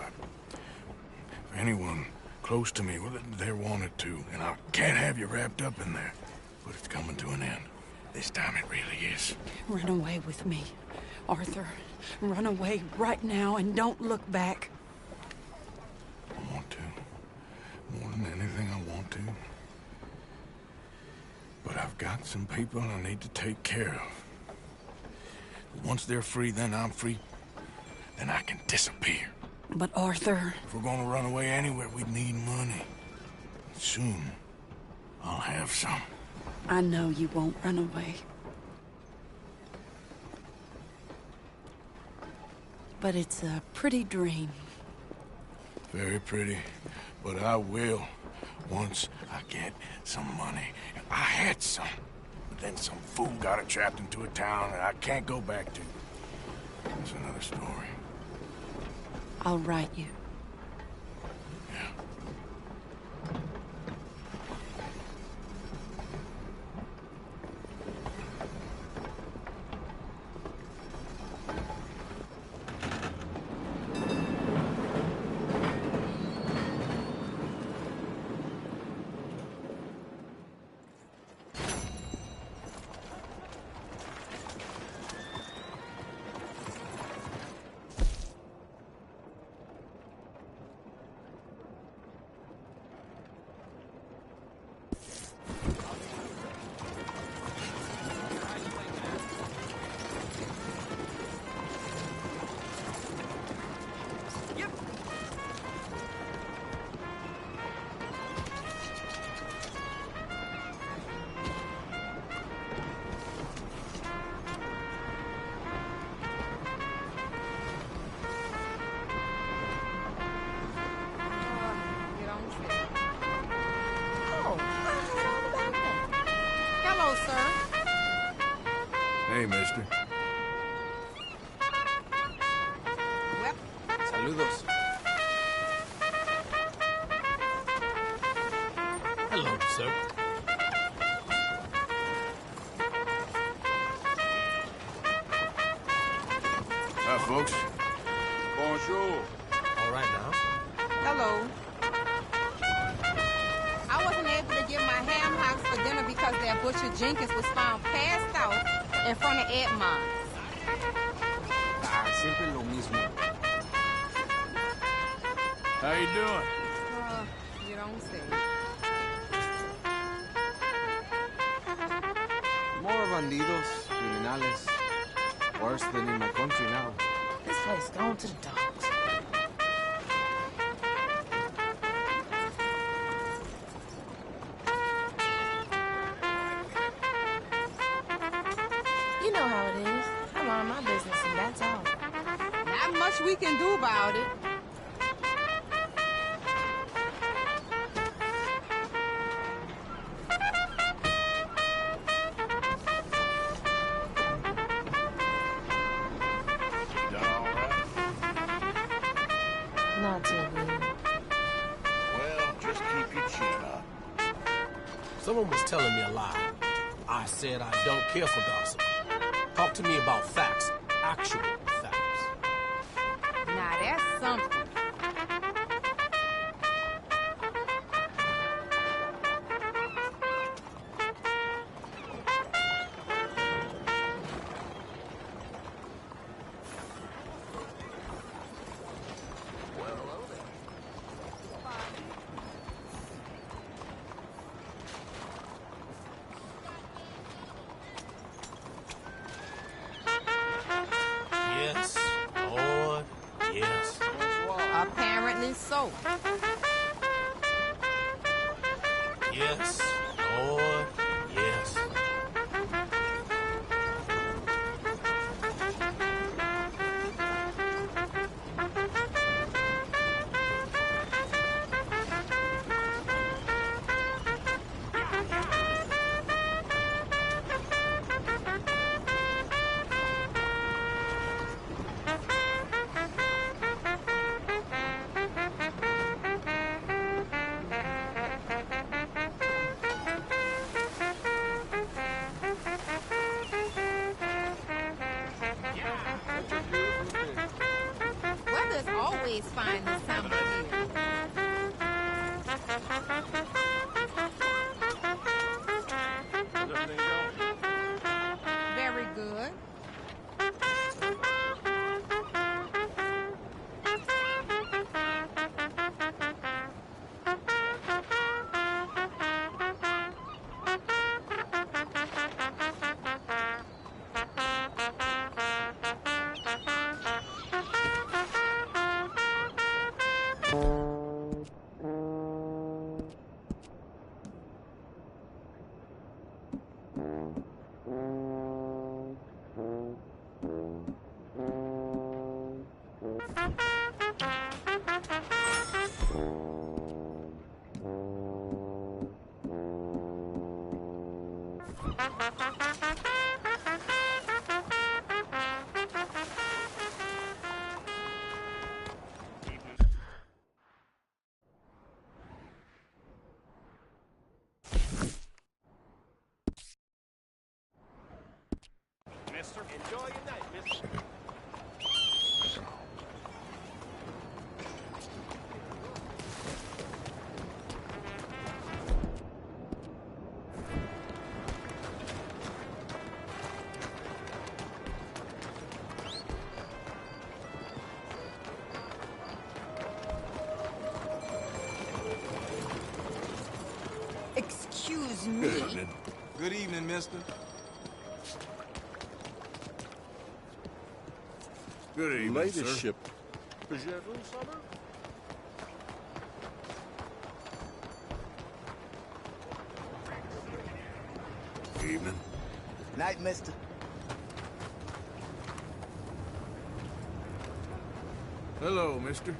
anyone close to me, well, they're wanted too. And I can't have you wrapped up in there. But it's coming to an end. This time it really is. Run away with me, Arthur. Run away right now and don't look back. I want to. More than anything, I want to. But I've got some people I need to take care of. Once they're free, then I'm free. Then I can disappear. But Arthur... If we're gonna run away anywhere, we need money. Soon, I'll have some. I know you won't run away. But it's a pretty dream. Very pretty. But I will, once I get some money. I had some. But then some fool got it trapped into a town that I can't go back to. That's another story. I'll write you. Hey, mister. Saludos. Hello, sir. Hi, folks. Bonjour. All right now. Hello. I wasn't able to get my ham hocks for dinner because that butcher Jenkins was found passed out in front of Edmonds. Siempre lo mismo. How you doing? You don't say. More bandidos, criminales. Worse than in my country now. This place gone to the dogs. You know how it is. I mind my business and that's all. Not much we can do about it. not too big. Well, just keep your chin up. Someone was telling me a lie. I said I don't care for gossip. Talk to me about facts. Actual facts. Now that's something. Yes, Lord, yes. Apparently so. Yes, Lord, yes. Weather's always fine this time of year. Very good. Mister, enjoy your night, mister. Excuse me. Good evening. Good evening, mister. Good evening, Latest sir. ship. Evening. Night, mister. Hello, mister.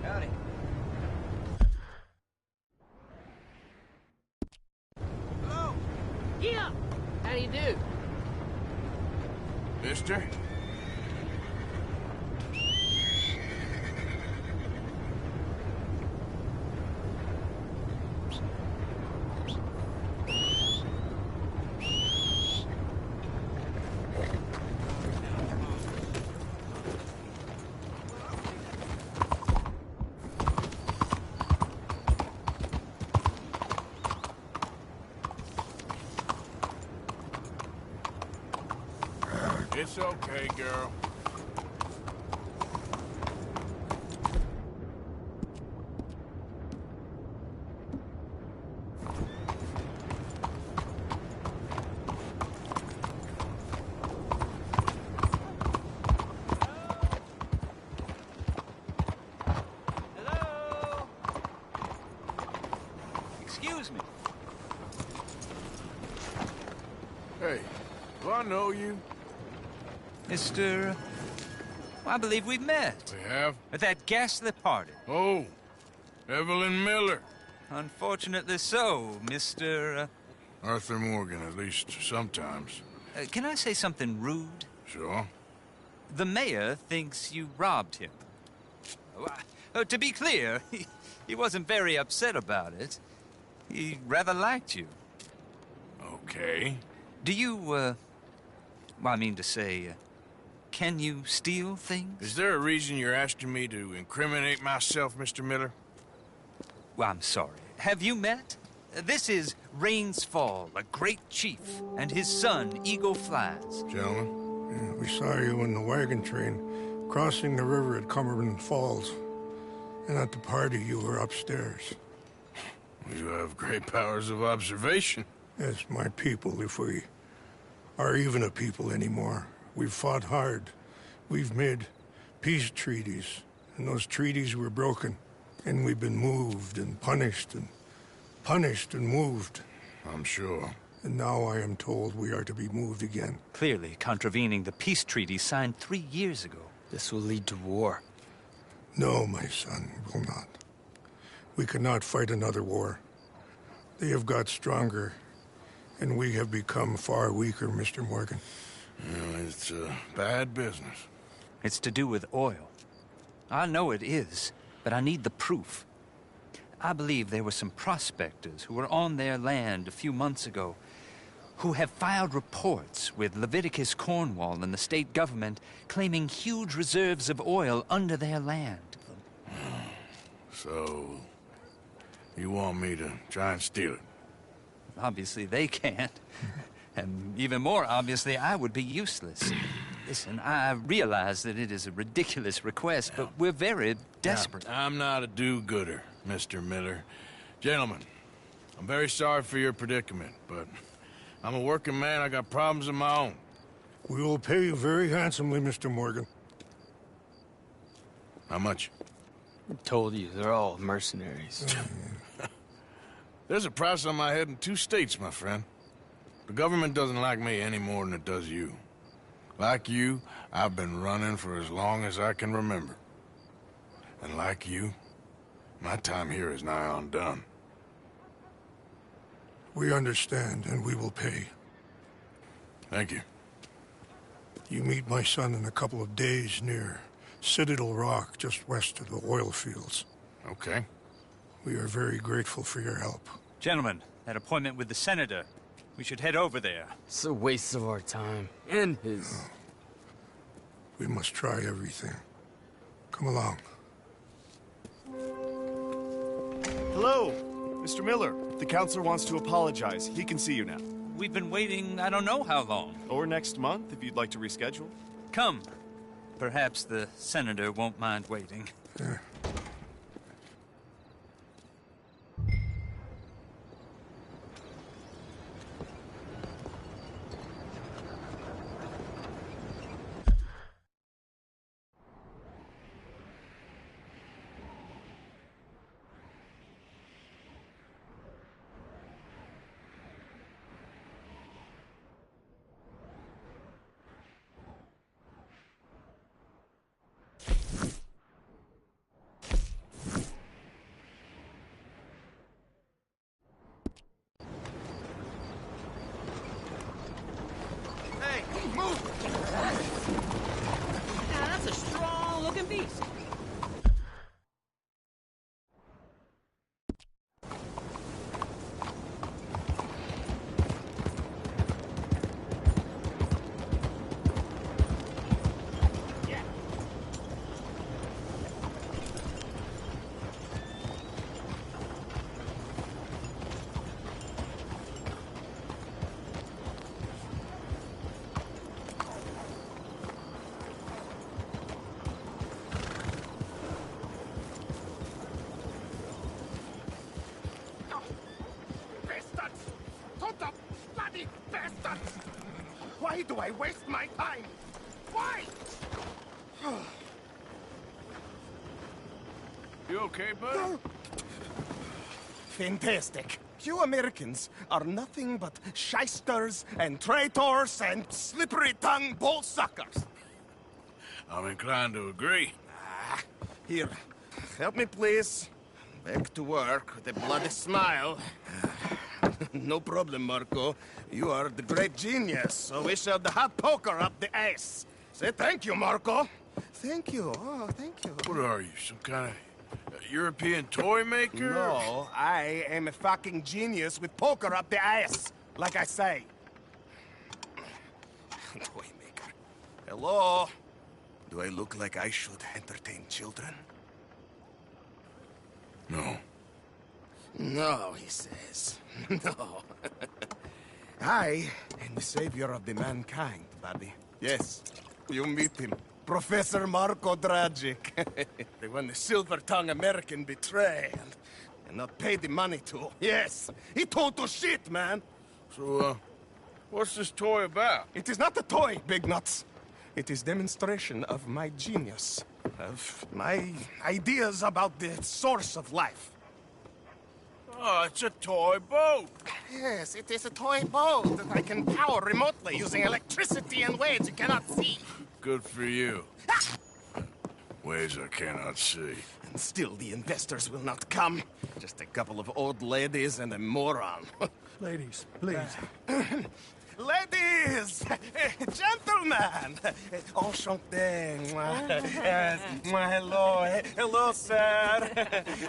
Howdy. Hello. Yeah. How do you do? Mister? It's okay, girl. Hey, do I know you? Mr. Well, I believe we've met. We have? At that ghastly party. Oh, Evelyn Miller. Unfortunately so, Mr. Arthur Morgan, at least sometimes. Can I say something rude? Sure. The mayor thinks you robbed him. To be clear, he wasn't very upset about it. He rather liked you. Okay. Do you, well, I mean to say, can you steal things? Is there a reason you're asking me to incriminate myself, Mr. Miller? Well, I'm sorry. Have you met? This is Rains Fall, a great chief, and his son, Eagle Flies. Gentlemen? Yeah, we saw you in the wagon train, crossing the river at Cumberland Falls. And at the party, you were upstairs. You have great powers of observation. Yes, my people, if we are even a people anymore. We've fought hard. We've made peace treaties, and those treaties were broken. And we've been moved and punished and moved. I'm sure. And now I am told we are to be moved again. Clearly contravening the peace treaty signed 3 years ago. This will lead to war. No, my son, it will not. We cannot fight another war. They have got stronger, and we have become far weaker, Mr. Morgan. Well, it's bad business. It's to do with oil. I know it is, but I need the proof. I believe there were some prospectors who were on their land a few months ago who have filed reports with Leviticus Cornwall and the state government claiming huge reserves of oil under their land. So, you want me to try and steal it? Obviously they can't. And even more obviously, I would be useless. Listen, I realize that it is a ridiculous request, but we're very desperate. Now, I'm not a do-gooder, Mr. Miller. Gentlemen, I'm very sorry for your predicament, but I'm a working man. I got problems of my own. We will pay you very handsomely, Mr. Morgan. How much? I told you, they're all mercenaries. There's a price on my head in 2 states, my friend. The government doesn't like me any more than it does you. Like you, I've been running for as long as I can remember. And like you, my time here is nigh undone. We understand, and we will pay. Thank you. You meet my son in a couple of days near Citadel Rock, just west of the oil fields. Okay. We are very grateful for your help. Gentlemen, that appointment with the senator. We should head over there. It's a waste of our time. And his. Oh. We must try everything. Come along. Hello, Mr. Miller. The counselor wants to apologize. He can see you now. We've been waiting I don't know how long. Or next month, if you'd like to reschedule. Come. Perhaps the senator won't mind waiting. Yeah. That's a strong-looking beast. Why do I waste my time? Why? You okay, bud? Fantastic. You Americans are nothing but shysters and traitors and slippery-tongued bull-suckers. I'm inclined to agree. Here, help me, please. Back to work with a bloody smile. No problem, Marco. You are the great genius, so we shall the hot poker up the ass. Say thank you, Marco. Thank you. Oh, thank you. What are you, some kind of European toy maker? No, I am a fucking genius with poker up the ass, like I say. Toy maker. Hello? Do I look like I should entertain children? No. No, he says. No. I am the savior of the mankind, buddy. Yes, you meet him. Professor Marco Dragic. The one the silver-tongued American betrayed and not paid the money to. Yes, he total shit, man. So, what's this toy about? It is not a toy, Big Nuts. It is demonstration of my genius, of my ideas about the source of life. Oh, it's a toy boat. Yes, it is a toy boat that I can power remotely using electricity in ways you cannot see. Good for you. Ways I cannot see. And still the investors will not come. Just a couple of old ladies and a moron. Ladies, please. Ladies! Gentlemen! Enchanté. Hello. Hello, sir.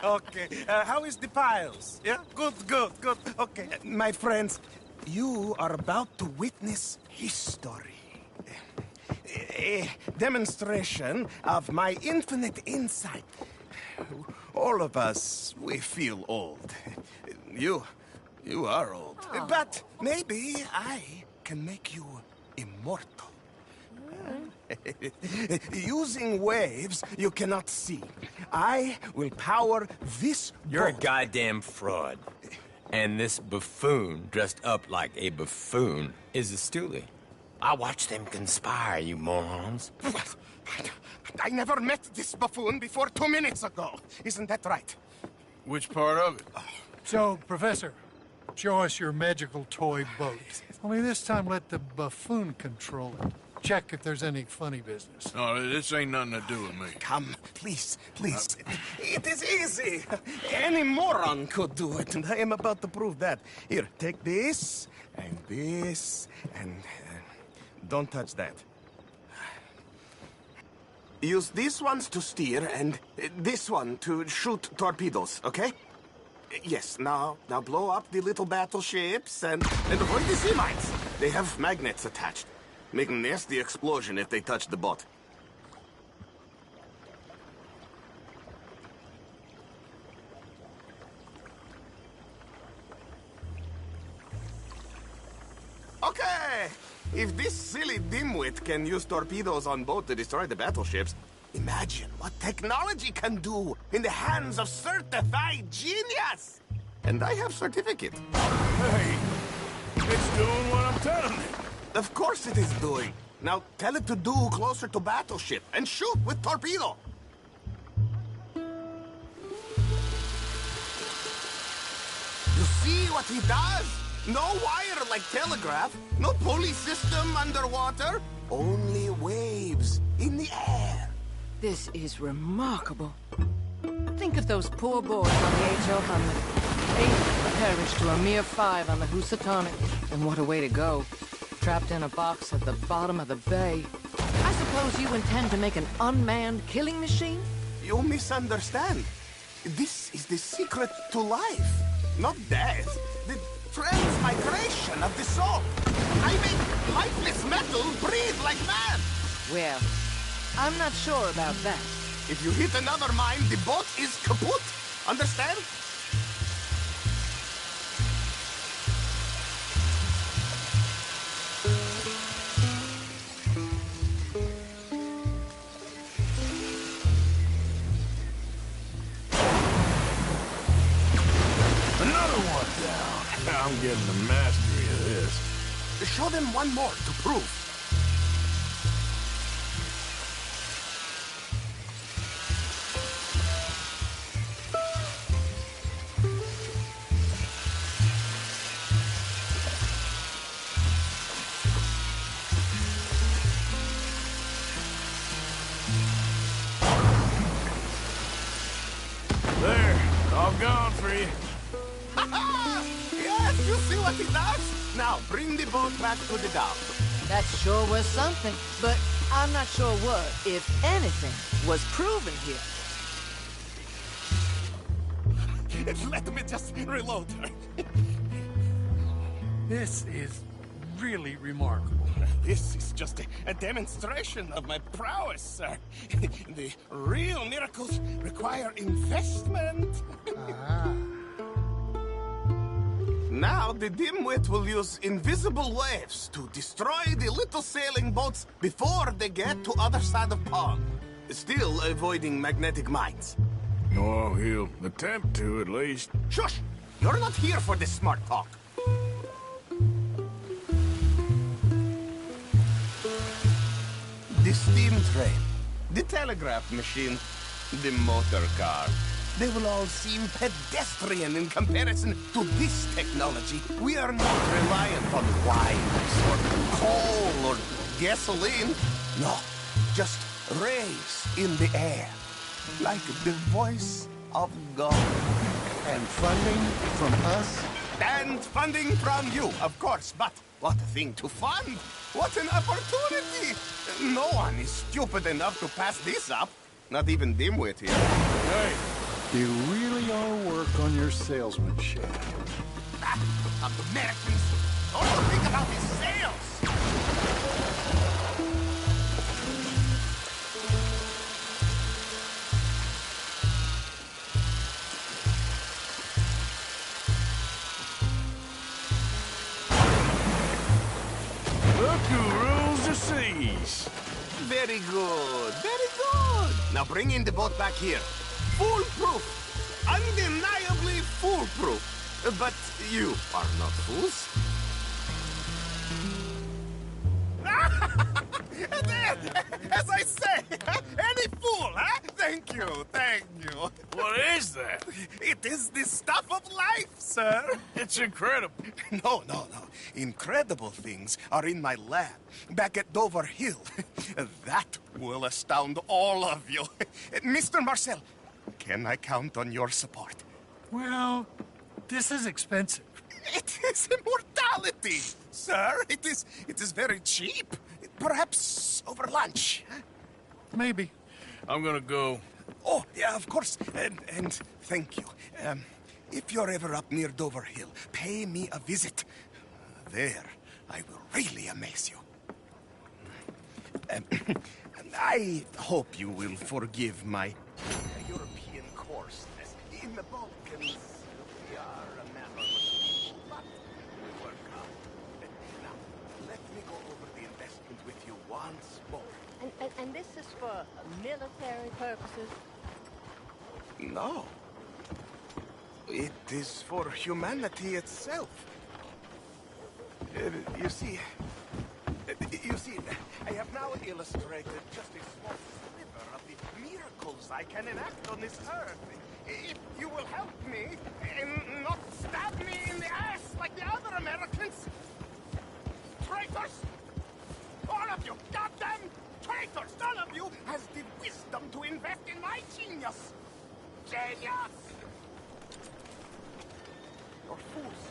Okay. How is the piles? Yeah? Good. Okay. My friends, you are about to witness history. A demonstration of my infinite insight. All of us, we feel old. You are old. Oh. But maybe I can make you immortal. Using waves you cannot see, I will power this You're boat. a goddamn fraud. And this buffoon, dressed up like a buffoon, is a stoolie. I watched them conspire, you morons. I never met this buffoon before 2 minutes ago. Isn't that right? Which part of it? So, Professor, show us your magical toy boat. Only this time let the buffoon control it. Check if there's any funny business. No, this ain't nothing to do with me. Come, please. It is easy. Any moron could do it, and I am about to prove that. Here, take this, and don't touch that. Use these ones to steer, and this one to shoot torpedoes, okay? Yes, now blow up the little battleships, and avoid the sea mines. They have magnets attached. Make a nasty explosion if they touch the boat. Okay! If this silly dimwit can use torpedoes on boat to destroy the battleships, imagine what technology can do in the hands of certified genius! And I have certificate. Hey, it's doing what I'm telling it. Of course it is doing. Now tell it to do closer to battleship and shoot with torpedo. You see what he does? No wire like telegraph, no pulley system underwater, only waves in the air. This is remarkable. Think of those poor boys on the H.L. Hunley. 8 perished to a mere 5 on the Housatonic. And what a way to go. Trapped in a box at the bottom of the bay. I suppose you intend to make an unmanned killing machine? You misunderstand. This is the secret to life, not death. The transmigration of the soul. I make lifeless metal breathe like man. Well, I'm not sure about that. If you hit another mine, the boat is kaput. Understand? Another one down. I'm getting the mastery of this. Show them one more to prove. gone for you. Yes, you see what he does? Now, bring the boat back to the dock. That sure was something, but I'm not sure what, if anything, was proven here. Let me just reload. This is really remarkable. This is just a demonstration of my prowess, sir. The real miracles require investment. Now, the dimwit will use invisible waves to destroy the little sailing boats before they get to other side of pond. Still avoiding magnetic mines. Oh, he'll attempt to, at least. Shush! You're not here for this smart talk. The steam train, the telegraph machine, the motor car. They will all seem pedestrian in comparison to this technology. We are not reliant on wires or coal or gasoline. No, just rays in the air, like the voice of God. And funding from us? And funding from you, of course, but what a thing to fund! What an opportunity! No one is stupid enough to pass this up. Not even dimwit here. Hey, you really ought to work on your salesmanship. Americans, don't think about his sales! Look who rules the seas. Very good, very good. Now bring in the boat back here. Foolproof! Undeniably foolproof! But you are not fools. As I say, any fool, huh? Thank you, thank you. What is that? It is the stuff of life, sir. It's incredible. No. Incredible things are in my lab, back at Dover Hill. That will astound all of you. Mr. Marcel, can I count on your support? Well, this is expensive. It is immortality, sir. It is very cheap. Perhaps over lunch. Maybe. I'm gonna go. Oh, yeah, of course. And thank you. If you're ever up near Dover Hill, pay me a visit. There, I will really amaze you. I hope you will forgive my European coarseness. In the Balkans, we are a mammalist people, but we work hard. Now, let me go over the investment with you once more. And this is for military purposes? No. It is for humanity itself. You see, I have now illustrated just a small sliver of the miracles I can enact on this earth. If you will help me and not stab me in the ass like the other Americans. Traitors! All of you, goddamn traitors! None of you has the wisdom to invest in my genius! Genius! You're fools.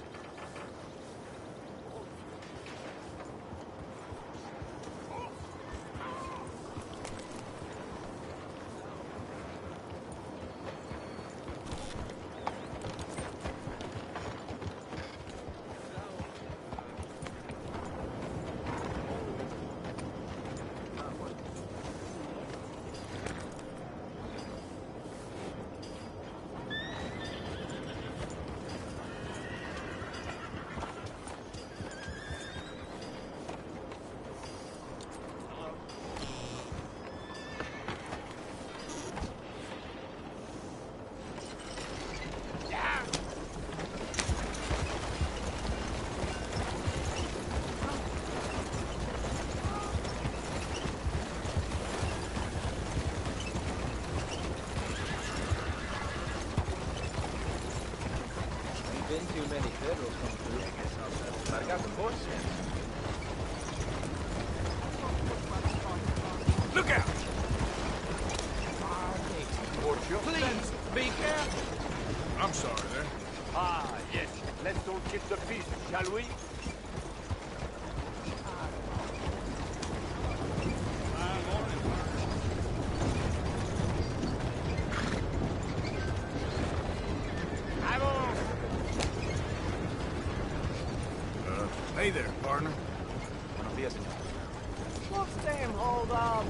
Been too many federals come through. But I got the voice yet. Look out! Please, be careful. I'm sorry there. Ah, yes. Let's don't kiss the feast, shall we? Hey there, partner. Buenos días, señor. What's damn hold on?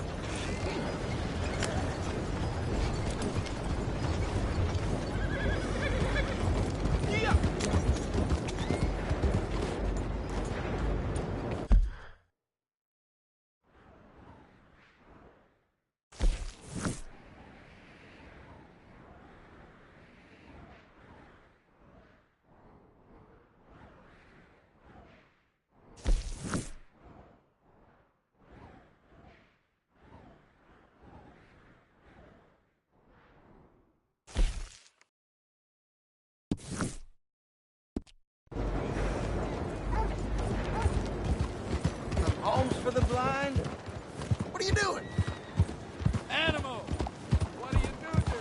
Homes for the blind? What are you doing? Animal! What do you do there?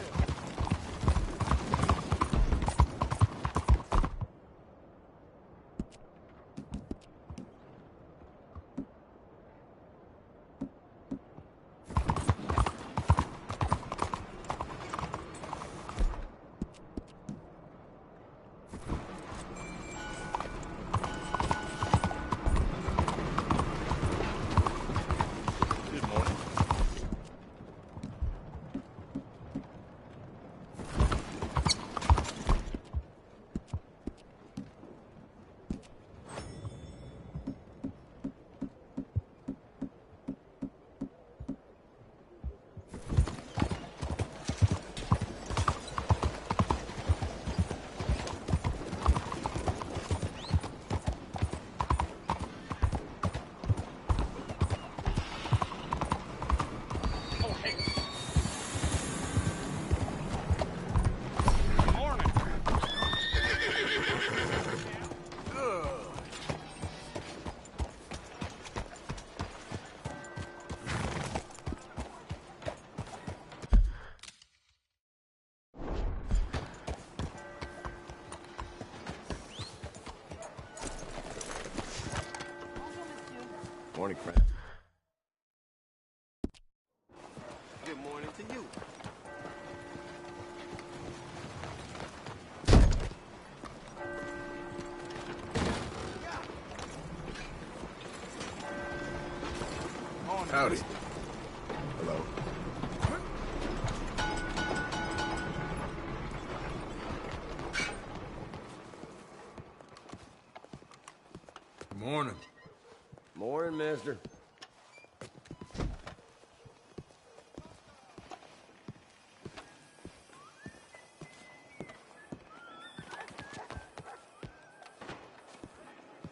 Morning, friend. Good morning to you. Howdy. Hello. Good morning. Morning, mister.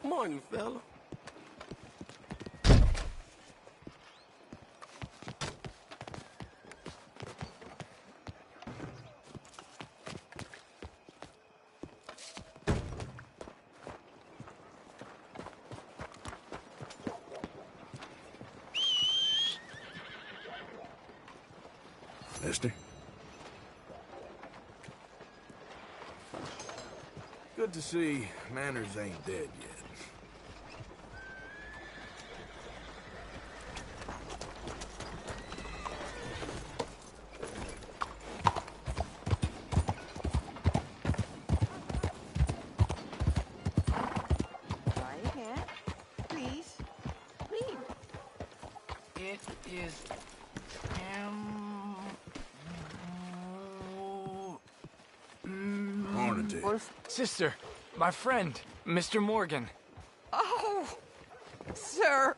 Morning, fella. Mister? Good to see manners ain't dead yet. Try again. Please. Please. It is... Morning to you. Sister, my friend, Mr. Morgan. Oh, sir.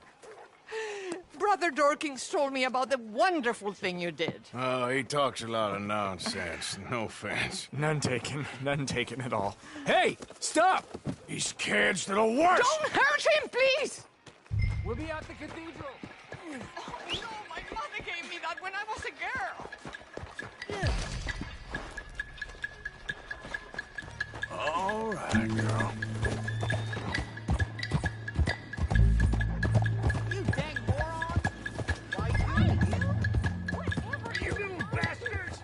Brother Dorkins told me about the wonderful thing you did. Oh, he talks a lot of nonsense. No offense. None taken at all. Hey, stop! These kids, they're the worst! Don't hurt him, please! We'll be at the cathedral. Oh, no, my mother gave me that when I was a girl. All right, girl. You dang moron! Why you? Whatever, you little bastards!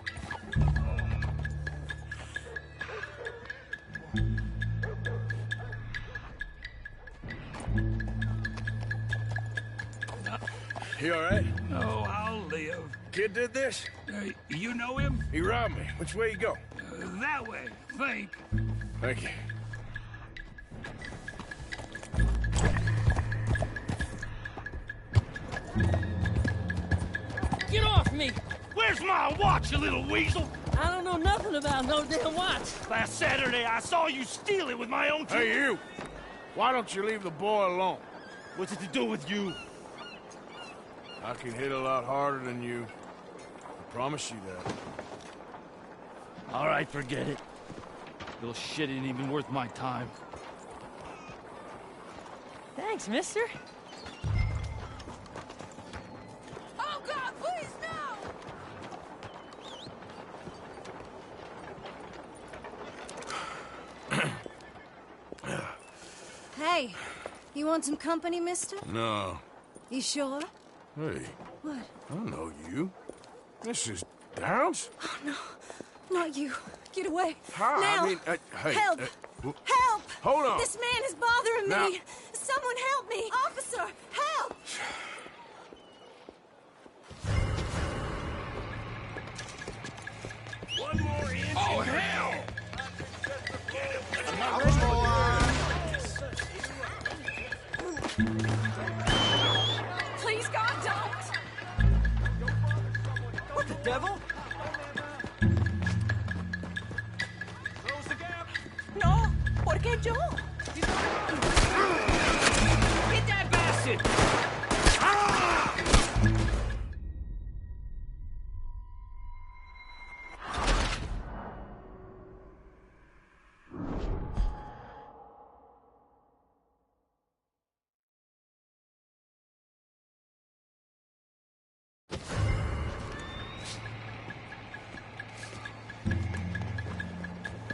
You all right? Oh, I'll live. Kid did this? You know him? He robbed me. Which way you go? That way, think. Thank you. Get off me! Where's my watch, you little weasel? I don't know nothing about no damn watch. Last Saturday, I saw you steal it with my own two... Hey, you! Why don't you leave the boy alone? What's it to do with you? I can hit a lot harder than you. I promise you that. All right, forget it. Little shit ain't even worth my time. Thanks, mister. Oh, God, please, no! Hey, you want some company, mister? No. You sure? Hey, What? I don't know you. This is Downs? Oh, no. Not you. Get away. How? Now. I mean, hey. Help! Help! Hold on. This man is bothering Now- me. Someone help me. Officer, help! One more inch. Oh, hell! Please, God, don't! What the devil? No, ¿por qué yo? Get that bastard!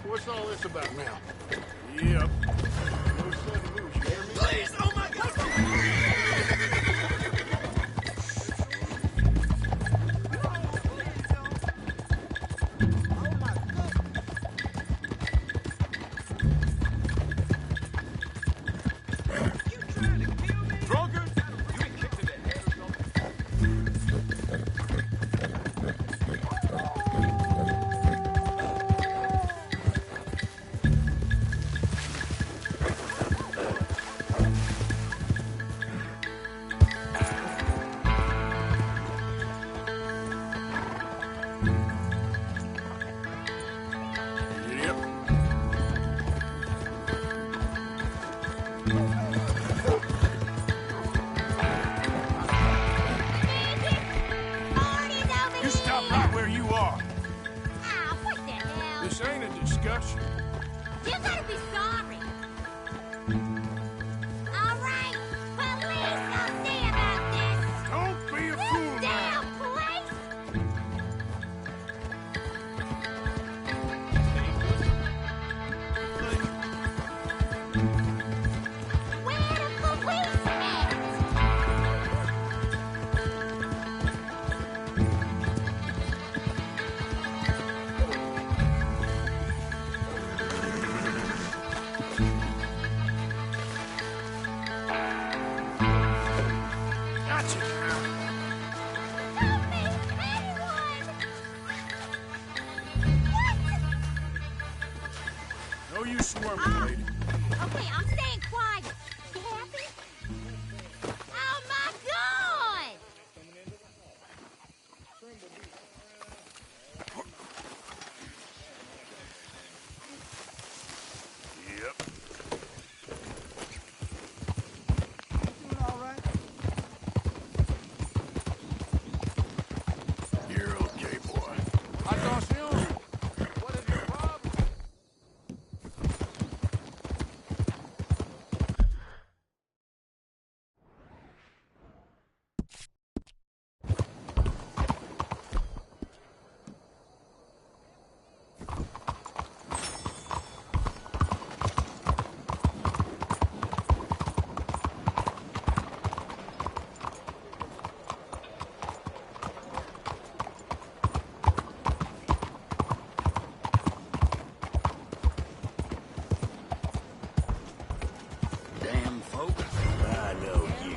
What's all this about now? Yep. No sudden moves, you hear me? Please! Oh my God! Drunkard! You been kicked in the head or something? Yep. You stop right where you are. Ah, what the hell? This ain't a discussion. You gotta be sorry. All right, police, I'll see about this. Don't be a fool now. Damn police! Where the police at? Gotcha. Help me! Anyone! No use swerving, lady. Okay, I'm staying quiet. You happy? Oh my God! Yep. Doing all right? You're okay, boy. Attention! What is your problem? Damn folk. I know you.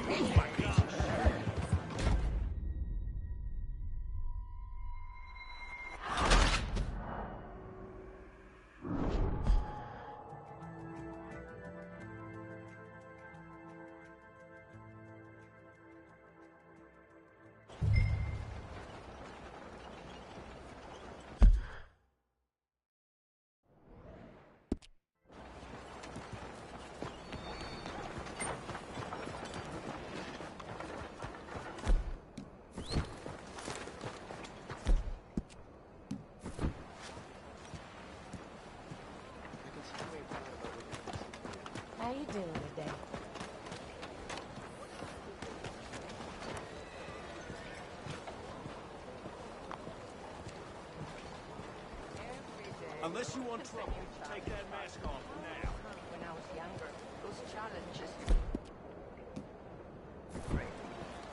Unless you want trouble, take that mask off now. When I was younger, those challenges.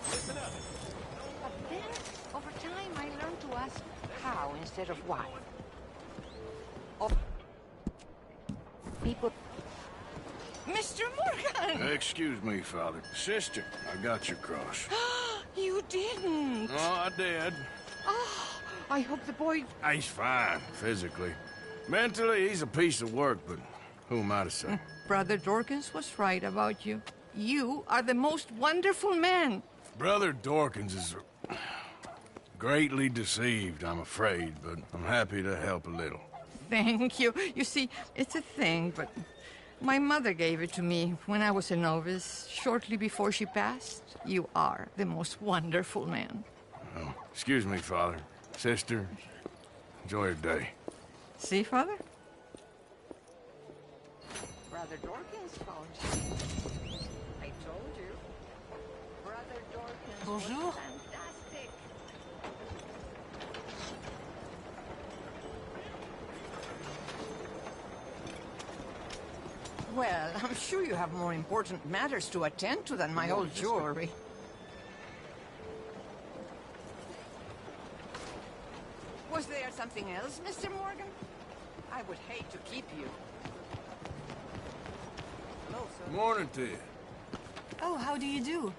Listen up. But then, over time, I learned to ask how instead of why. People. Mr. Morgan! Excuse me, Father. Sister, I got your cross. You didn't! Oh, I did. Oh, I hope the boy... He's fine, physically. Mentally, he's a piece of work, but who am I to say? Brother Dorkins was right about you. You are the most wonderful man. Brother Dorkins is greatly deceived, I'm afraid, but I'm happy to help a little. Thank you. You see, it's a thing, but my mother gave it to me when I was a novice, shortly before she passed. You are the most wonderful man. Oh, excuse me, Father. Sister, enjoy your day. See, Father? Brother Dorkins found you. I told you. Brother Dorkins Bonjour. was fantastic. Well, I'm sure you have more important matters to attend to than my old jewelry. Was there something else, Mr. Morgan? I would hate to keep you. Hello, sir. Morning to you. Oh, how do you do?